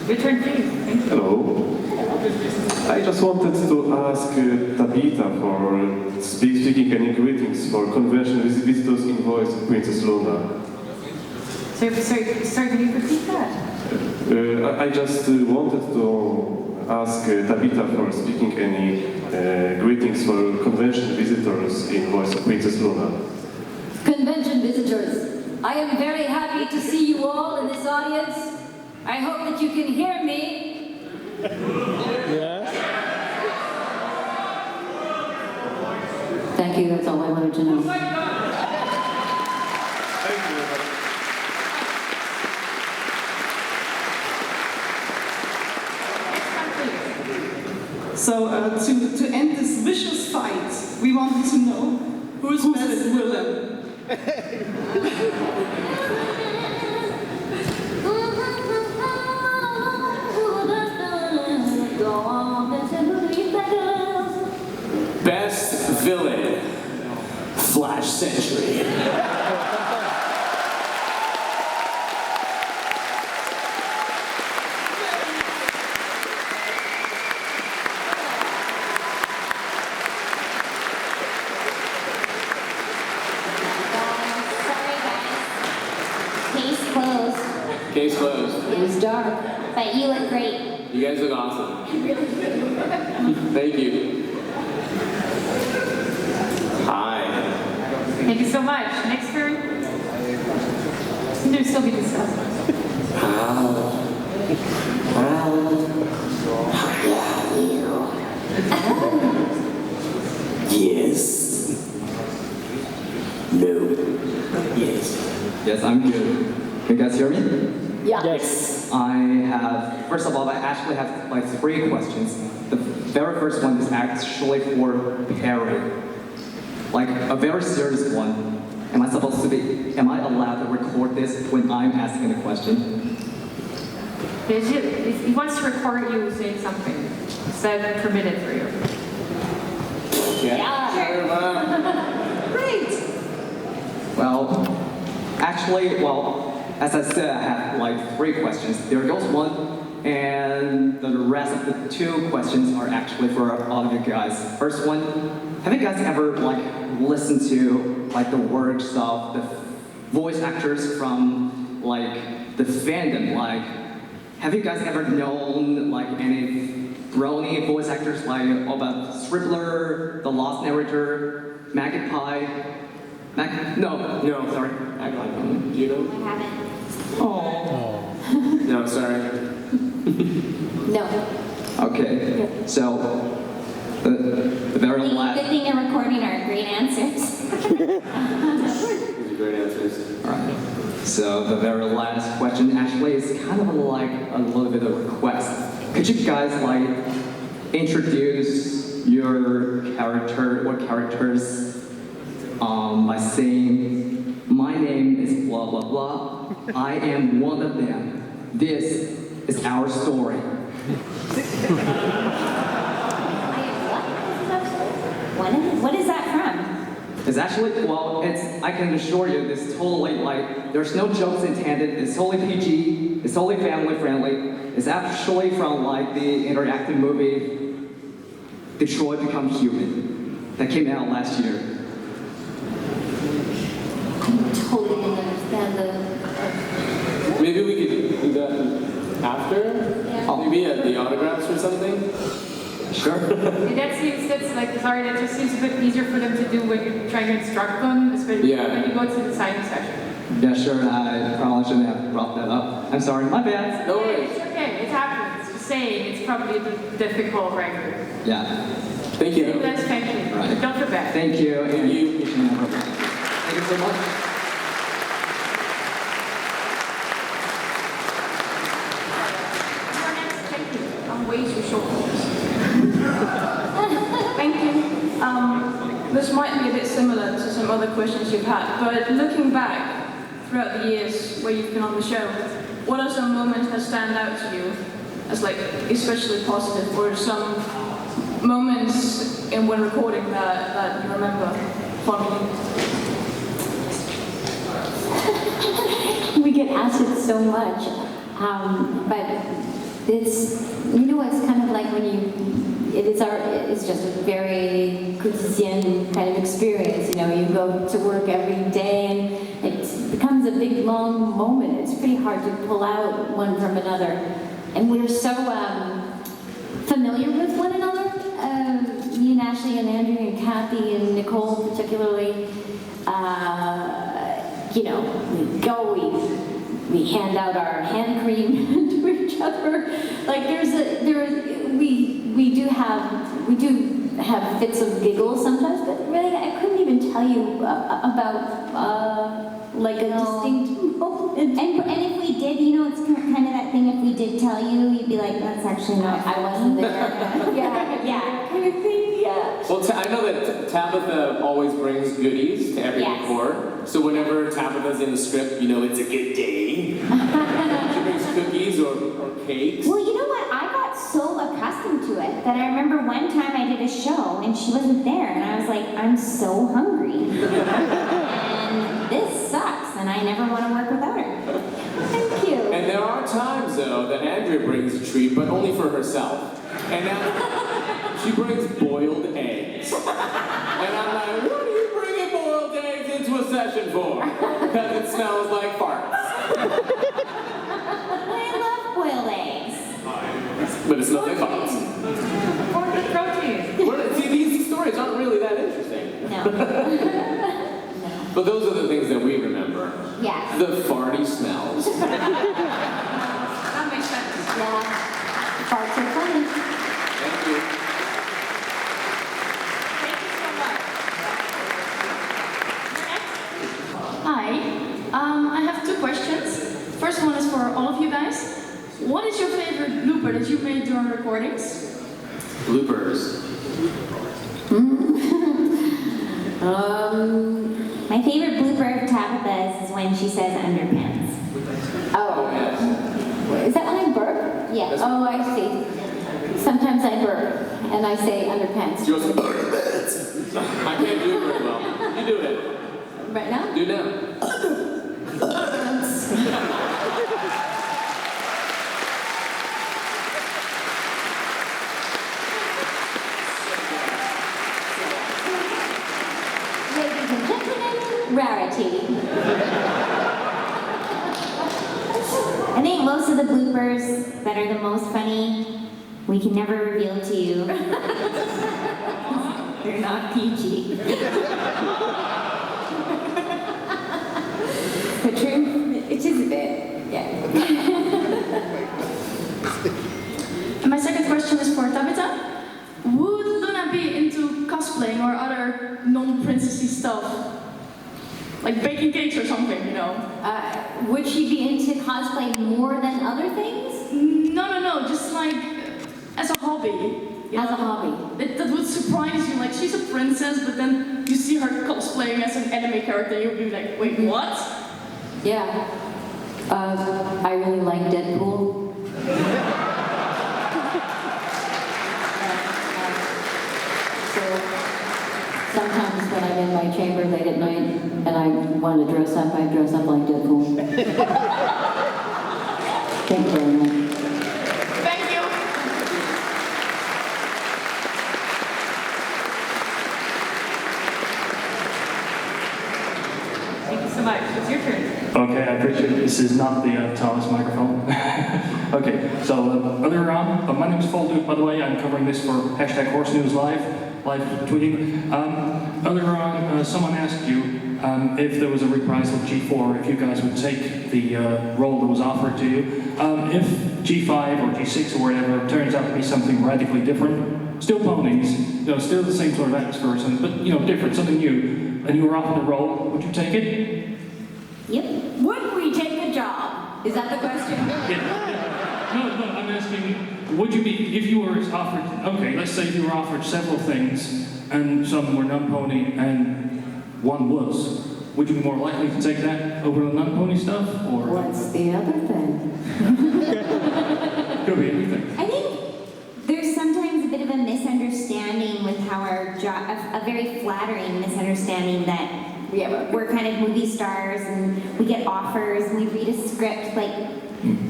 Your turn, please. I just wanted to ask Tabitha for speaking any greetings for convention visitors in Voice of Princess Luna. Sorry, can you repeat that? I just wanted to ask Tabitha for speaking any greetings for convention visitors in Voice of Princess Luna. Convention visitors, I am very happy to see you all in this audience. I hope that you can hear me. Yeah. Thank you, that's all I wanted to know. So to end this vicious fight, we wanted to know who's best villain. Best villain, Flash Sentry. Case closed. Case closed. It was dark. But you look great. You guys look awesome. Thank you. Hi. Thank you so much. Next turn. There's still be discussed. How Yes. No. Yes. Yes, I'm good. Can you guys hear me? Yes. I have, first of all, I actually have like 3 questions. The very first one is actually for Perry. Like a very serious one. Am I allowed to record this when I'm asking a question? He wants to record you saying something. Is that permitted for you? Yeah. Great. Well, actually, as I said, I have like 3 questions. There goes one, and the rest of the 2 questions are actually for all of you guys. First one, have you guys ever like listened to like the works of the voice actors from like the fandom? Like, have you guys ever known like any Brony voice actors like about Scribbler, the Lost Narrator, Pinkie Pie? No, sorry. Do you know? I haven't. Oh. No, sorry. No. Okay, so the very last. Good thing you're recording our great answers. These are great answers. All right. So the very last question actually is kind of like a little bit of a request. Could you guys like introduce your character or characters by saying, my name is blah blah blah. I am one of them. This is our story. What is that from? It's actually, I can assure you, it's totally like, there's no jokes intended, it's totally PG, it's totally family friendly. It's actually from like the interactive movie, Detroit Become Human, that came out last year. Totally didn't understand the... Maybe we could do that after? Yeah. Maybe at the autographs or something? Sure. That just seems a bit easier for them to do when you're trying to instruct them, especially when you go to the signing session. Yeah, sure, I probably shouldn't have brought that up. I'm sorry, my bad. No worries. It's okay, it happens. Just saying, it's probably a difficult record. Yeah. Thank you. Yes, thank you. Right. Don't feel bad. Thank you. Thank you. Thank you so much. I'm way too short. Thank you. This might be a bit similar to some other questions you've had, but looking back throughout the years where you've been on the show, what are some moments that stand out to you as like especially positive, or some moments in when recording that you remember fondly? We get asked it so much, but it's, it's kind of like when it's just a very quotidian kind of experience. You know, you go to work every day and it becomes a big, long moment. It's pretty hard to pull out one from another. And we're so familiar with one another. Me and Ashley and Andrew and Kathy and Nicole particularly. You know, we hand out our hand cream to each other. Like we do have fits of giggles sometimes, but really I couldn't even tell you about like a distinct moment. And if we did, you know, it's kind of that thing. If we did tell you, you'd be like, "That's actually not. I wasn't there." yeah, kind of thing. Yeah. Well, I know that Tabitha always brings goodies to every record. So whenever Tabitha's in the script, you know it's a good day. She brings cookies or cakes. Well, you know what? I got so accustomed to it that I remember one time I did a show and she wasn't there, and I was like, "I'm so hungry." And this sucks, and I never want to work without her. Thank you. And there are times, though, that Andrea brings a treat, but only for herself. And now she brings boiled eggs. And I'm like, what are you bringing boiled eggs into a session for? Because it smells like farts. I love boiled eggs. But it smells like farts. Or the protein. See, these stories aren't really that interesting. No. But those are the things that we remember. Yes. The farty smells. That makes sense. Yeah. Farts are funny. Thank you. Hi. I have two questions. First one is for all of you guys. What is your favorite blooper that you made during recordings? Bloopers. My favorite blooper of Tabitha's is when she says underpants. Oh. Is that when I burp? Yeah. Oh, I see. Sometimes I burp and I say underpants. You're also underpants. I can't do it very well. You do it. Right now? Do it now. Ladies and gentlemen, rarity. I think most of the bloopers that are the most funny, we can never reveal to you. They're not PG. The truth, it is a bit, yeah. And my second question is for Tabitha. Would Luna be into cosplaying or other non-princessy stuff? Like baking cakes or something, you know? Would she be into cosplay more than other things? No, just like as a hobby. As a hobby? That would surprise you. Like she's a princess, but then you see her cosplaying as an anime character, you'll be like, wait, what? Yeah. I really like Deadpool. So sometimes when I'm in my chamber late at night and I want to dress up, I dress up like Deadpool. Thank you very much. Thank you. Thank you so much. It's your turn. Okay, I appreciate it. This is not the tallest microphone. Okay, so earlier on, my name is Volduke, by the way. I'm covering this for hashtag Horse News Live tweeting. Earlier on, someone asked you if there was a reprisal of G4, if you guys would take the role that was offered to you. If G5 or G6 or whatever turns out to be something radically different, still ponies, you know, still the same sort of atmosphere, but you know, different, something new, and you were offered a role, would you take it? Yep. Would we take the job? Is that the question? No, I'm asking, would you be, if you were offered, okay, let's say if you were offered several things, and some were non-pony, and one was, would you be more likely to take that over the non-pony stuff, or? What's the other thing? Could be anything. I think there's sometimes a bit of a misunderstanding with how our job, a very flattering misunderstanding that we're kind of movie stars and we get offers and we read a script like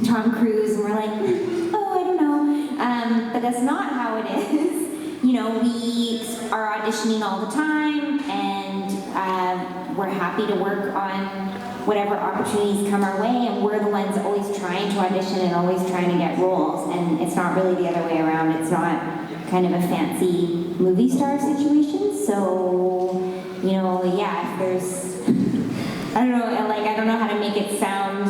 Tom Cruise and we're like, oh, I don't know. But that's not how it is. You know, we are auditioning all the time, and we're happy to work on whatever opportunities come our way, and we're the ones always trying to audition and always trying to get roles, and it's not really the other way around. It's not kind of a fancy movie star situation, so, you know, yeah, if there's, I don't know how to make it sound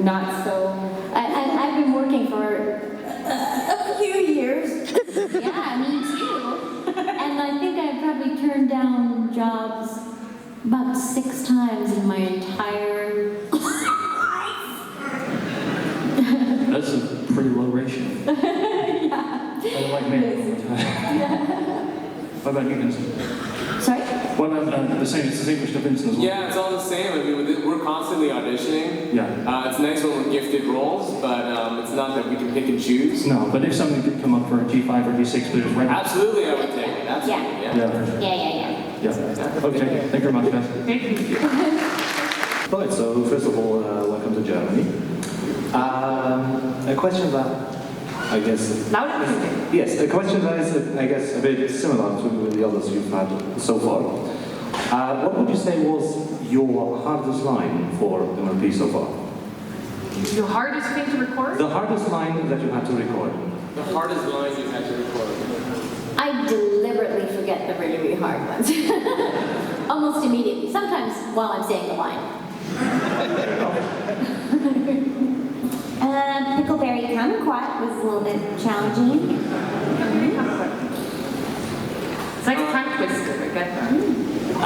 not so. I've been working for a few years. Yeah, me too. And I think I've probably turned down jobs about 6 times in my entire life. That's a pretty low ratio. Yeah. I like me. What about you, Vincent? Sorry? What about the same? It's the same question to Vincent as well. Yeah, it's all the same. I mean, we're constantly auditioning. Yeah. It's nice when we're gifted roles, but it's not that we can pick and choose. No, but if something did come up for a G5 or G6, but it was right. Absolutely, I would take it. Absolutely, yeah. Yeah. Okay, thank you very much, guys. Thank you. Right, so first of all, welcome to Germany. A question that I guess... Yes, a question that is, I guess, a bit similar to the others you've had so far. What would you say was your hardest line for MLP so far? The hardest thing to record? The hardest line that you had to record. The hardest line you had to record. I deliberately forget the really, really hard ones. Almost immediately. Sometimes while I'm saying the line. Pickleberry kumquat was a little bit challenging. It's like a tongue twister, I get that. I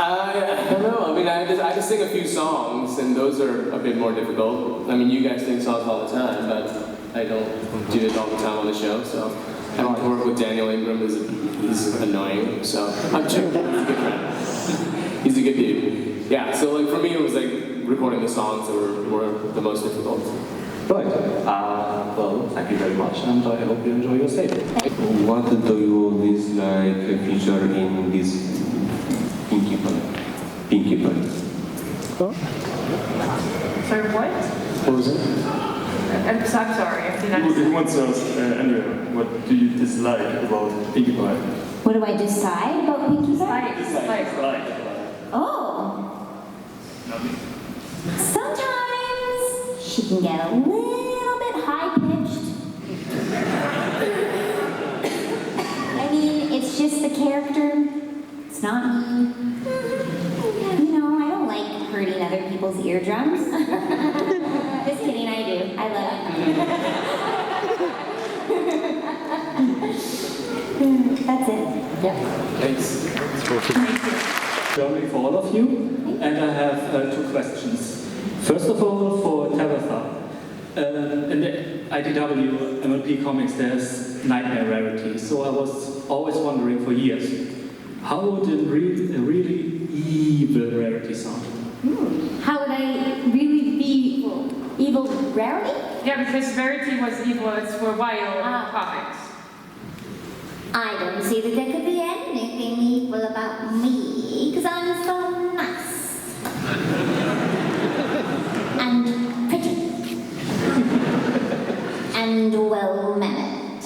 don't know. I mean, I just sing a few songs, and those are a bit more difficult. I mean, you guys sing songs all the time, but I don't do it all the time on the show, so having to work with Daniel Ingram is annoying, so I'm sure he's a good friend. He's a good dude. Yeah, so like for me, it was like recording the songs that were the most difficult. Right. Well, thank you very much, and I hope you enjoy your stay. What do you dislike feature in this Pinkie Pie? Sorry, what? What was it? I'm sorry, I did not. Who wants to ask Andrea, what do you dislike about Pinkie Pie? What do I decide about Pinkie Pie? Dislike. Oh. Sometimes she can get a little bit high-pitched. I mean, it's just the character. It's not me. You know, I don't like hurting other people's eardrums. Just kidding, I do. I love it. That's it. Yeah. Thanks. Germany for all of you, and I have 2 questions. First of all, for Tabitha. In the IDW MLP comics, there's nightmare rarity, so I was always wondering for years, how would a really evil rarity sound? How would I really be evil rarity? Yeah, because rarity was evil, it's for wild comics. I don't see that there could be anything evil about me, because I'm so nice. And pretty. And well-mannered.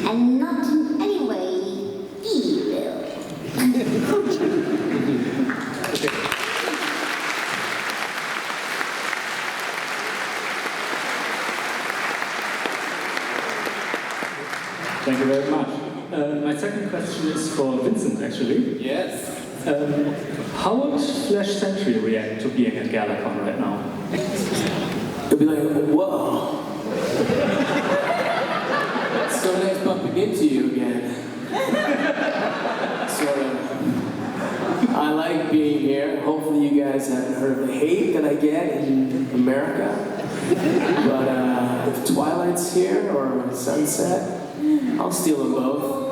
And not in any way evil. Thank you very much. My second question is for Vincent, actually. Yes. How would Flash Sentry react to being at GalaCon right now? They'll be like, whoa. It's so nice bumping into you again. Sort of. I like being here. Hopefully you guys haven't heard of the hate that I get in America. But if Twilight's here or Sunset, I'll steal them both.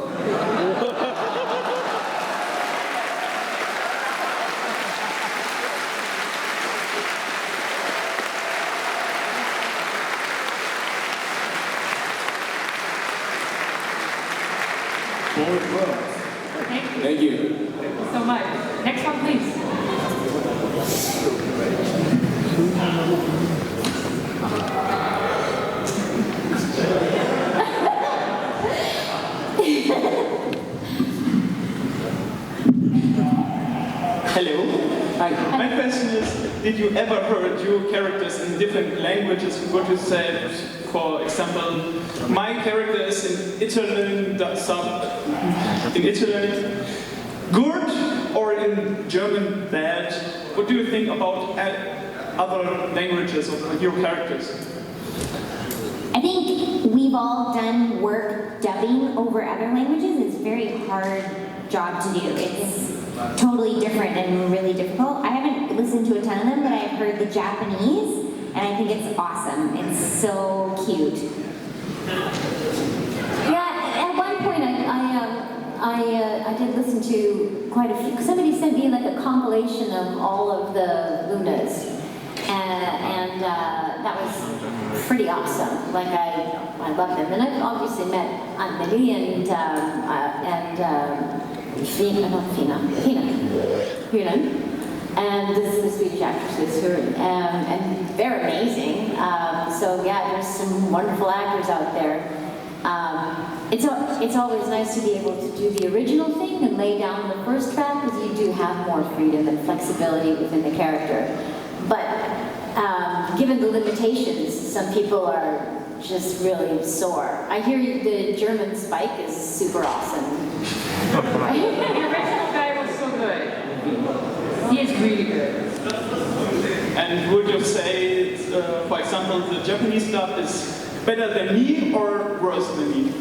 Thank you. Thank you so much. Next one, please. Hello. Hi. My question is, did you ever heard your characters in different languages? Would you say, for example, my character is in Italian, good, or in German bad? What do you think about other languages of your characters? I think we've all done work dubbing over other languages. It's a very hard job to do. It's totally different and really difficult. I haven't listened to a ton of them, but I've heard the Japanese, and I think it's awesome. It's so cute. Yeah, at one point I did listen to quite a few. Somebody sent me like a compilation of all of the Lunas, and that was pretty awesome. Like I love them, and I've obviously met Aunt Millie and Hina, and this is the Swedish actresses who and they're amazing. So yeah, there's some wonderful actors out there. It's always nice to be able to do the original thing and lay down the first track, because you do have more freedom and flexibility within the character. But given the limitations, some people are just really sore. I hear the German Spike is super awesome. The original guy was so good. He is really good. And would you say, for example, the Japanese stuff is better than me or worse than me?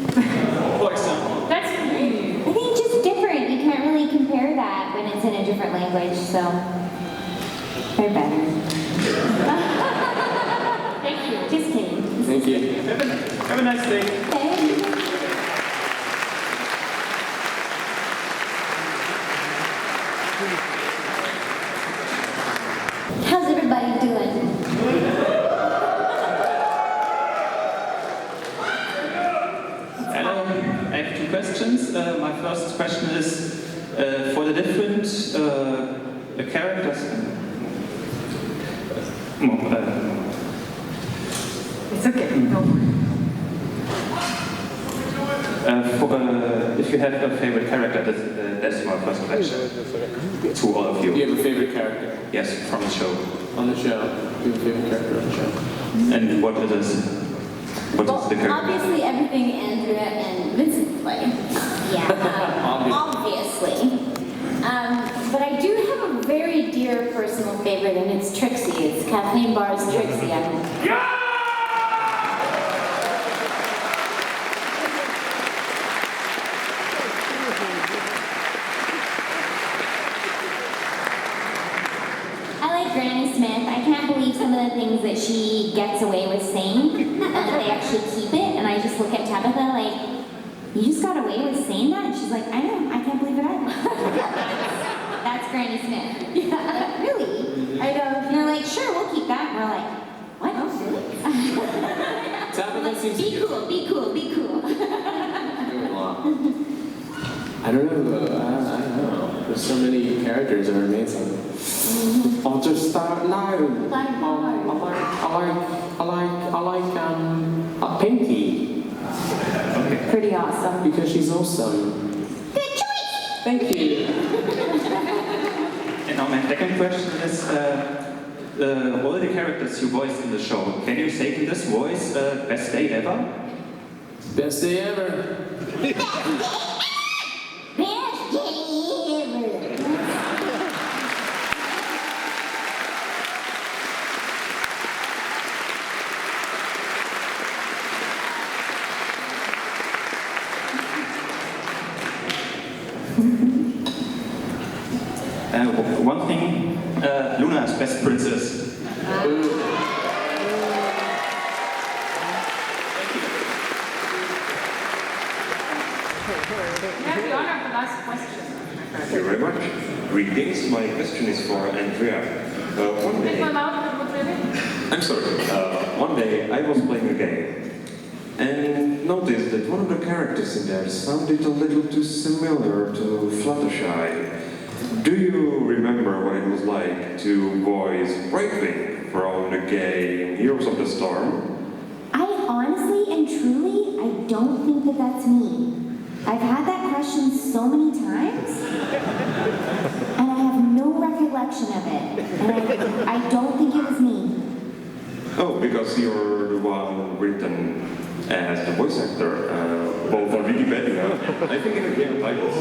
For example. That's really... I think it's just different. You can't really compare that when it's in a different language, so they're better. Thank you. Just kidding. Thank you. Have a nice day. Thank you. How's everybody doing? Hello, I have two questions. My first question is for the different characters. It's okay. Go If you have a favorite character, that's my first question to all of you. You have a favorite character? Yes, from the show. On the show. You have a favorite character on the show. And what is it? What is the character? Obviously, everything Andrea and Vincent play. Yeah, obviously. But I do have a very dear personal favorite, and it's Trixie. It's Kathleen Barr's Trixie. Granny Smith. I can't believe some of the things that she gets away with saying, and that they actually keep it. And I just look at Tabitha like, you just got away with saying that? And she's like, I know, I can't believe it either. That's Granny Smith. Yeah. Like, really? I know. And they're like, sure, we'll keep that. And we're like, what? Oh, really? Tabitha seems be cool, be cool, be cool. I don't know. I don't know. There's so many characters that are amazing. I'll just start now. I like Pinkie. Okay. Pretty awesome. Because she's awesome. Good choice. Thank you. And now my second question is, all the characters you voiced in the show, can you say in this voice, best day ever? Best day ever. One thing, Luna is best princess. We have the honor of the last question. Thank you very much. Greetings. My question is for Andrea. One day, I'm sorry. One day I was playing a game and noticed that one of the characters in there sounded a little too similar to Fluttershy. Do you remember what it was like to voice Brightwing from the game Heroes of the Storm? I honestly and truly, I don't think that that's me. I've had that question so many times, and I have no recollection of it, and I don't think it was me. Oh, because you're the one written as the voice actor, both on Wikipedia. I think in the game titles.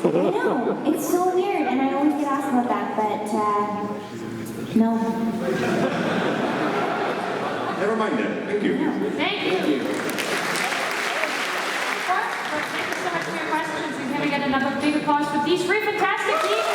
I know, it's so weird, and I always get asked about that, but no. Never mind then. Thank you. Thank you. Thank you so much for your questions, and can we get another big applause for these three fantastic teams?